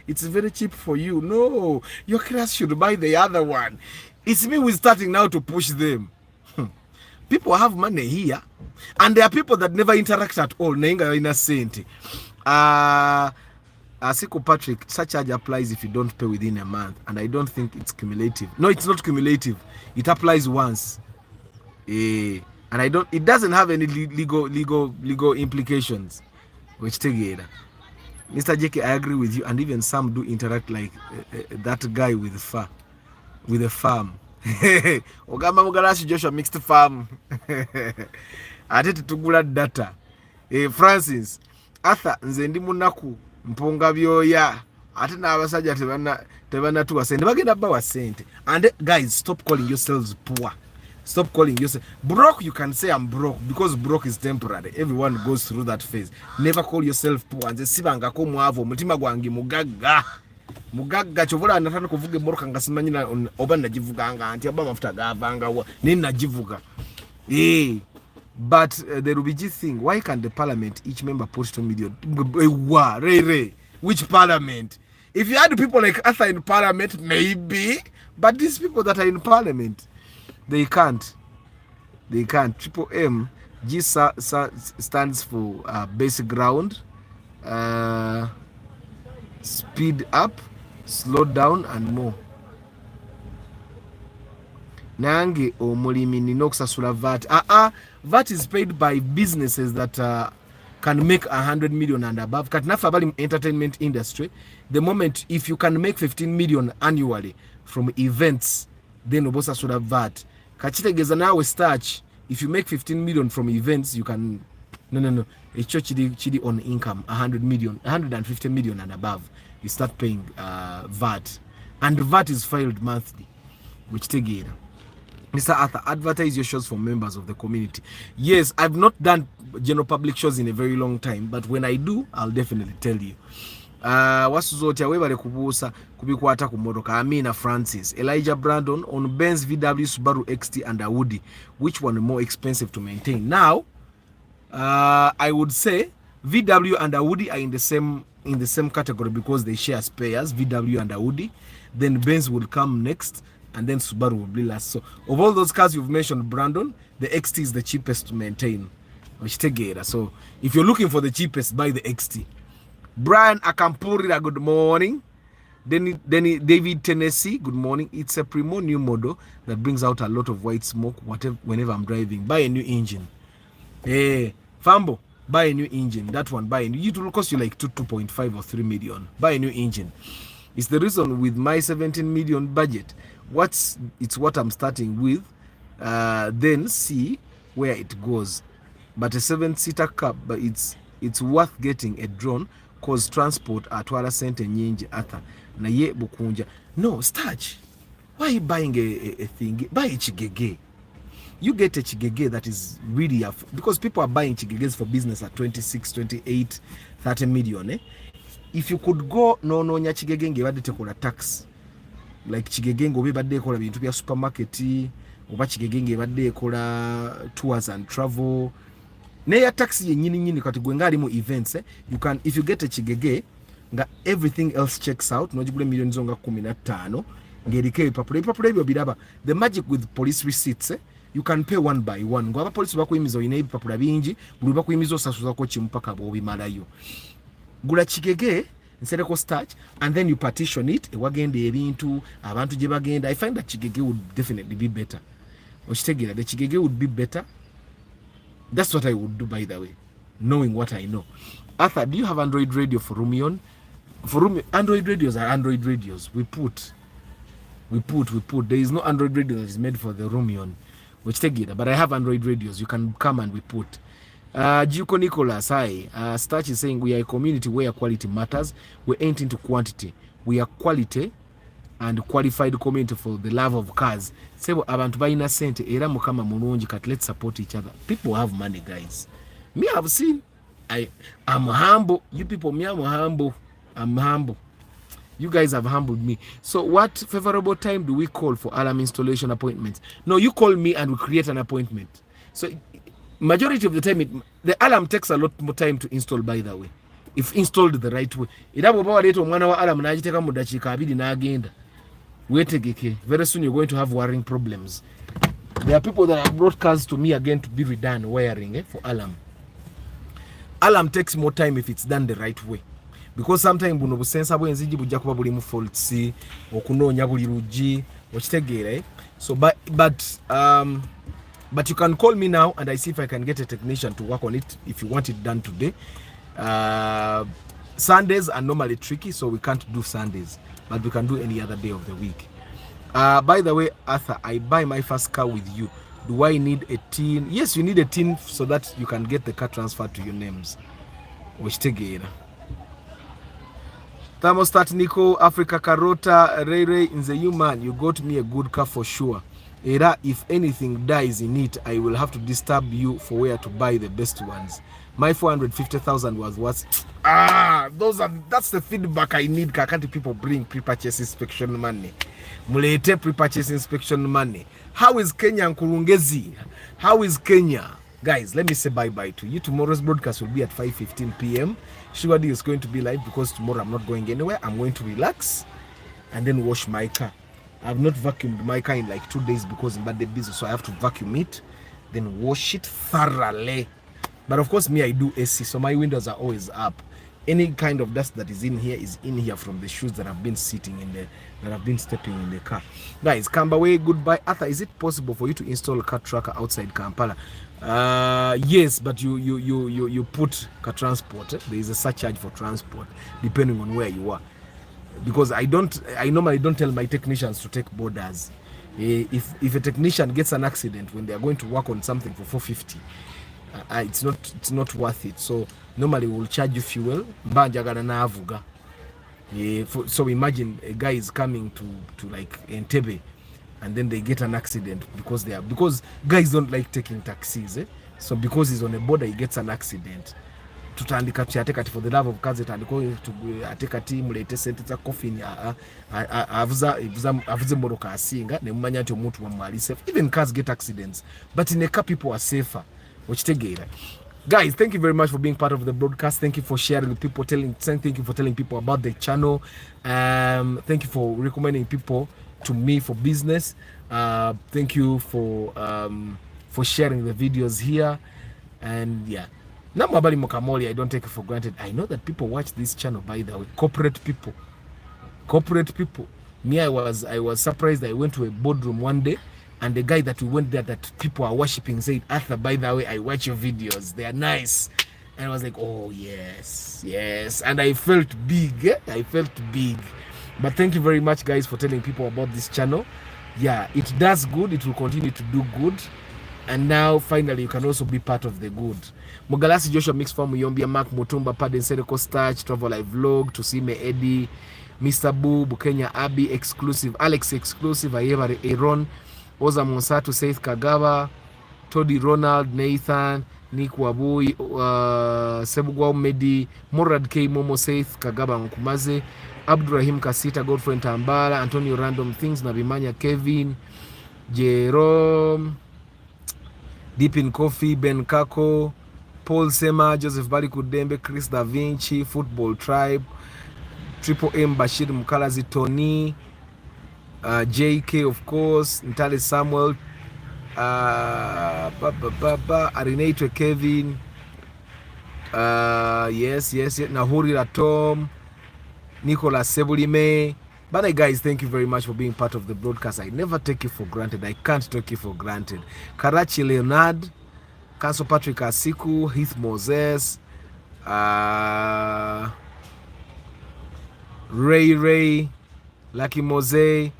It's very cheap for you. No, your class should buy the other one. It's me who is starting now to push them. People have money here. And there are people that never interact at all. Nenga innocent. Siko Patrick, such charge applies if you don't pay within a month. And I don't think it's cumulative. No, it's not cumulative. It applies once. And it doesn't have any legal implications. Which together, Mr. JK, I agree with you, and even some do interact like that guy with a farm. Ogamba Mugarashi Joshua mixed farm. I did to gula data. Francis, Arthur, nze ndi munaku mponga byoya. Ate n'abasajja tebana tuwa sente bagenda bawa sente. And guys, stop calling yourselves poor. Stop calling yourself broke. You can say I'm broke because broke is temporary. Everyone goes through that phase. Never call yourself poor. And sibanga ko mwavo mutima gwangi mugaga chovola nataka kuvuga moroka ngasimanya na oba najivuganga anti aba mafuta gavanga nini najivuga. But the Rubiji thing, why can't the parliament each member post 2 million? Which parliament? If you had people like Arthur in parliament, maybe, but these people that are in parliament, they can't. Triple M, G stands for basic ground, speed up, slow down, and more. Nange omulimi nina okusasula VAT. VAT is paid by businesses that can make 100 million and above. Katnafa abali entertainment industry. The moment if you can make 15 million annually from events, then obosasula VAT. Kachitegeza nawe starch. If you make 15 million from events, you can No. A church chidi on income 100 million, 150 million and above. You start paying VAT, and VAT is filed monthly. Which take Mr. Arthur, advertise your shows for members of the community. Yes, I've not done general public shows in a very long time, but when I do, I'll definitely tell you. Wasuzotia webale kubuusa kubikwata ku motoka. Amina Francis, Elijah Brandon on Benz, VW, Subaru XT and Audi. Which one more expensive to maintain? Now, I would say VW and Audi are in the same category because they share spares. VW and Audi, then Benz will come next, and then Subaru will be last. So of all those cars you've mentioned, Brandon, the XT is the cheapest to maintain. So if you're looking for the cheapest, buy the XT. Brian Akampurira, good morning. Then David Tennessee, good morning. It's a Primo new model that brings out a lot of white smoke whenever I'm driving. Buy a new engine. Hey, Fambo, buy a new engine. That one, buy a new. It will cost you like 2.5 or 3 million. Buy a new engine. It's the reason with my 17 million budget. It's what I'm starting with. Then see where it goes. But a 7-seater cab, but it's worth getting a drone. Cause transport atwala sente nyingi Arthur na ye bukunja. No, starch. Why are you buying a thing? Buy a chigege. You get a chigege that is really because people are buying chigeges for business at 26, 28, 30 million. If you could go nya chigege ngebadde tekola tax. Like chigege ngobe badde ekola bintu bya supermarket, oba chigege ngebadde ekola tours and travel. Neya taxi ye nyini kati gwe ngali mu events you can, if you get a chigege nga everything else checks out, no jigule millions zonga 15 ngerike ipapula ebyo biraba. The magic with police receipts you can pay one by one. Ngo aba police bakuyimizo ine ipapula bingi buli bakuyimizo sasuza ko chimpaka bo bimalayo. Gula chigege instead of starch, and then you partition it ewagende ebintu abantu je bagenda. I find that chigege would definitely be better. Ochitegera the chigege would be better. That's what I would do, by the way, knowing what I know. Arthur, do you have Android radio for Rumion? For Rumion, Android radios are Android radios. We put. There is no Android radio that is made for the Rumion, which take it. But I have Android radios. You can come and we put. Juko Nicholas, hi. Starch is saying we are a community where quality matters. We ain't into quantity. We are quality and qualified community for the love of cars. Sebo abantu bayina sente era mukama mulungi kati let's support each other. People have money, guys. Me have seen. I'm humble. You people, me I'm humble. I'm humble. You guys have humbled me. So what favorable time do we call for alarm installation appointments? No, you call me and we create an appointment. So majority of the time the alarm takes a lot more time to install, by the way, if installed the right way. Idabo bawa leto mwana wa alarm najiteka mu dakika 2 na agenda. Very soon you're going to have wiring problems. There are people that have brought cars to me again to be redone wiring for alarm. Alarm takes more time if it's done the right way, because sometimes buno busensa bwenziji bujja kuba buli mu faults okunonya buli ruji okitegeera. So but you can call me now and I see if I can get a technician to work on it if you want it done today. Sundays are normally tricky, so we can't do Sundays, but we can do any other day of the week. By the way, Arthur, I buy my first car with you. Do I need a TIN? Yes, you need a TIN so that you can get the car transferred to your names. Thermostat Nico, Africa Carota, Ray in the human, you got me a good car for sure. Era, if anything dies in it, I will have to disturb you for where to buy the best ones. My 450,000 was what? That's the feedback I need. Can't people bring pre-purchase inspection money? Mulete pre-purchase inspection money. How is Kenya Nkurungezi? How is Kenya? Guys, let me say bye-bye to you. Tomorrow's broadcast will be at 5:15 p.m. Shugadi is going to be live because tomorrow I'm not going anywhere. I'm going to relax and then wash my car. I've not vacuumed my car in like 2 days because I'm bad busy, so I have to vacuum it, then wash it thoroughly. But of course, me, I do AC, so my windows are always up. Any kind of dust that is in here from the shoes that have been sitting in there, that have been stepping in the car. Guys, Kambawe, goodbye. Arthur, is it possible for you to install a car tracker outside Kampala? Yes, but you put car transport. There is a surcharge for transport depending on where you are. Because I normally don't tell my technicians to take borders. If a technician gets an accident when they are going to work on something for 450, it's not worth it. So normally we'll charge you fuel mbanjagala navuga. Yeah, so imagine a guy is coming to like Entebbe, and then they get an accident because guys don't like taking taxis, eh? So because he's on a border, he gets an accident. Tutandika tuchate kati for the love of kazi tandiko ate kati mulete sente za coffin avuze moroka asinga ne mumanya nti omuntu wamwali safe. Even cars get accidents, but in a car people are safer. Okitegeera. Guys, thank you very much for being part of the broadcast. Thank you for sharing with people, thank you for telling people about the channel. Thank you for recommending people to me for business. Thank you for sharing the videos here. And yeah, Namabali Mokamoli, I don't take it for granted. I know that people watch this channel, by the way. Corporate people. Me, I was surprised. I went to a boardroom one day, and the guy that we went there that people are worshiping said, Arthur, by the way, I watch your videos. They are nice. And I was like, oh, yes. And I felt big. But thank you very much, guys, for telling people about this channel. Yeah, it does good. It will continue to do good. And now, finally, you can also be part of the good. Mugalasi Joshua Mix Farm, Yombia Mark, Mutumba, Paden, Sereko Starch, Travel Live Vlog, Tusime Eddie, Mr. Boo, Bukenya Abi, Exclusive, Alex Exclusive, Ayeva Aaron, Oza Monsato, Seth Kagawa, Toddy Ronald, Nathan, Nick Wabui, Sebugwa Medi, Morad K. Momo, Seth Kagaba Nkumaze, Abdurrahim Kasita, Godfrey Tambala, Antonio Random Things, Nabimanya Kevin, Jerome, Deep in Coffee, Ben Kako, Paul Sema, Joseph Bali Kudembe, Chris Da Vinci, Football Tribe, Triple M, Bashir Mukalazi, Tony, JK, of course, Ntale Samuel, Arinate Kevin, yes, Nahuri Latom, Nicolas Sebulime. But guys, thank you very much for being part of the broadcast. I never take you for granted. I can't take you for granted. Karachi Leonard, Council Patrick Asiku, Heath Moses, Ray, Lucky Mose,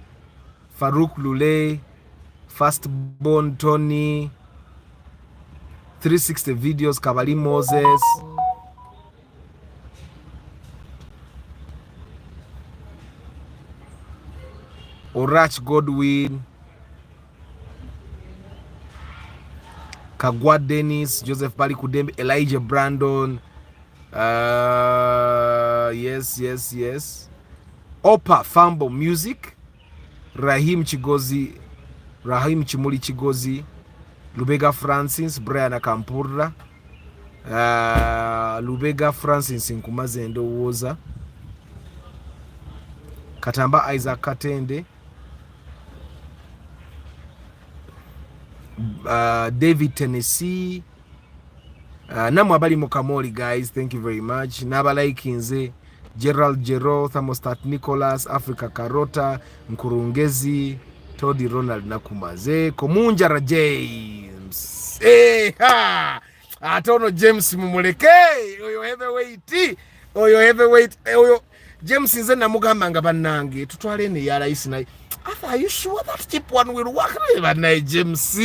Farouk Lule, Fastborn Tony, 360 Videos, Kavali Moses, Orach Godwin, Kagwa Dennis, Joseph Bali Kudembe, Elijah Brandon, yes. Opa Fambo Music, Rahim Chimuli Chigozi, Lubega Francis, Brian Akampurra, Lubega Francis Nkumaze Ndowooza, Katamba Isaac Katende, David Tennessee, namwe abali mu Kamoli, guys, thank you very much. Nabalikinze Gerald Jero, Thermostat Nicholas, Africa Karota, Nkurungezi, Toddy Ronald Nakumaze, Komunjara James. Atono James mumuleke, oyo heavyweight, oyo James nze namugamba nga bannange tutwale ne yala isina. Are you sure that cheap one will work? James,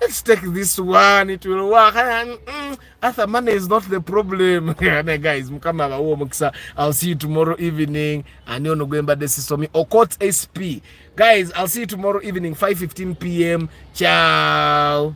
let's take this one, it will work. Arthur, money is not the problem. Guys, I'll see you tomorrow evening. And you know, going back this is me. Okot SP. Guys, I'll see you tomorrow evening, 5:15 p.m. Ciao.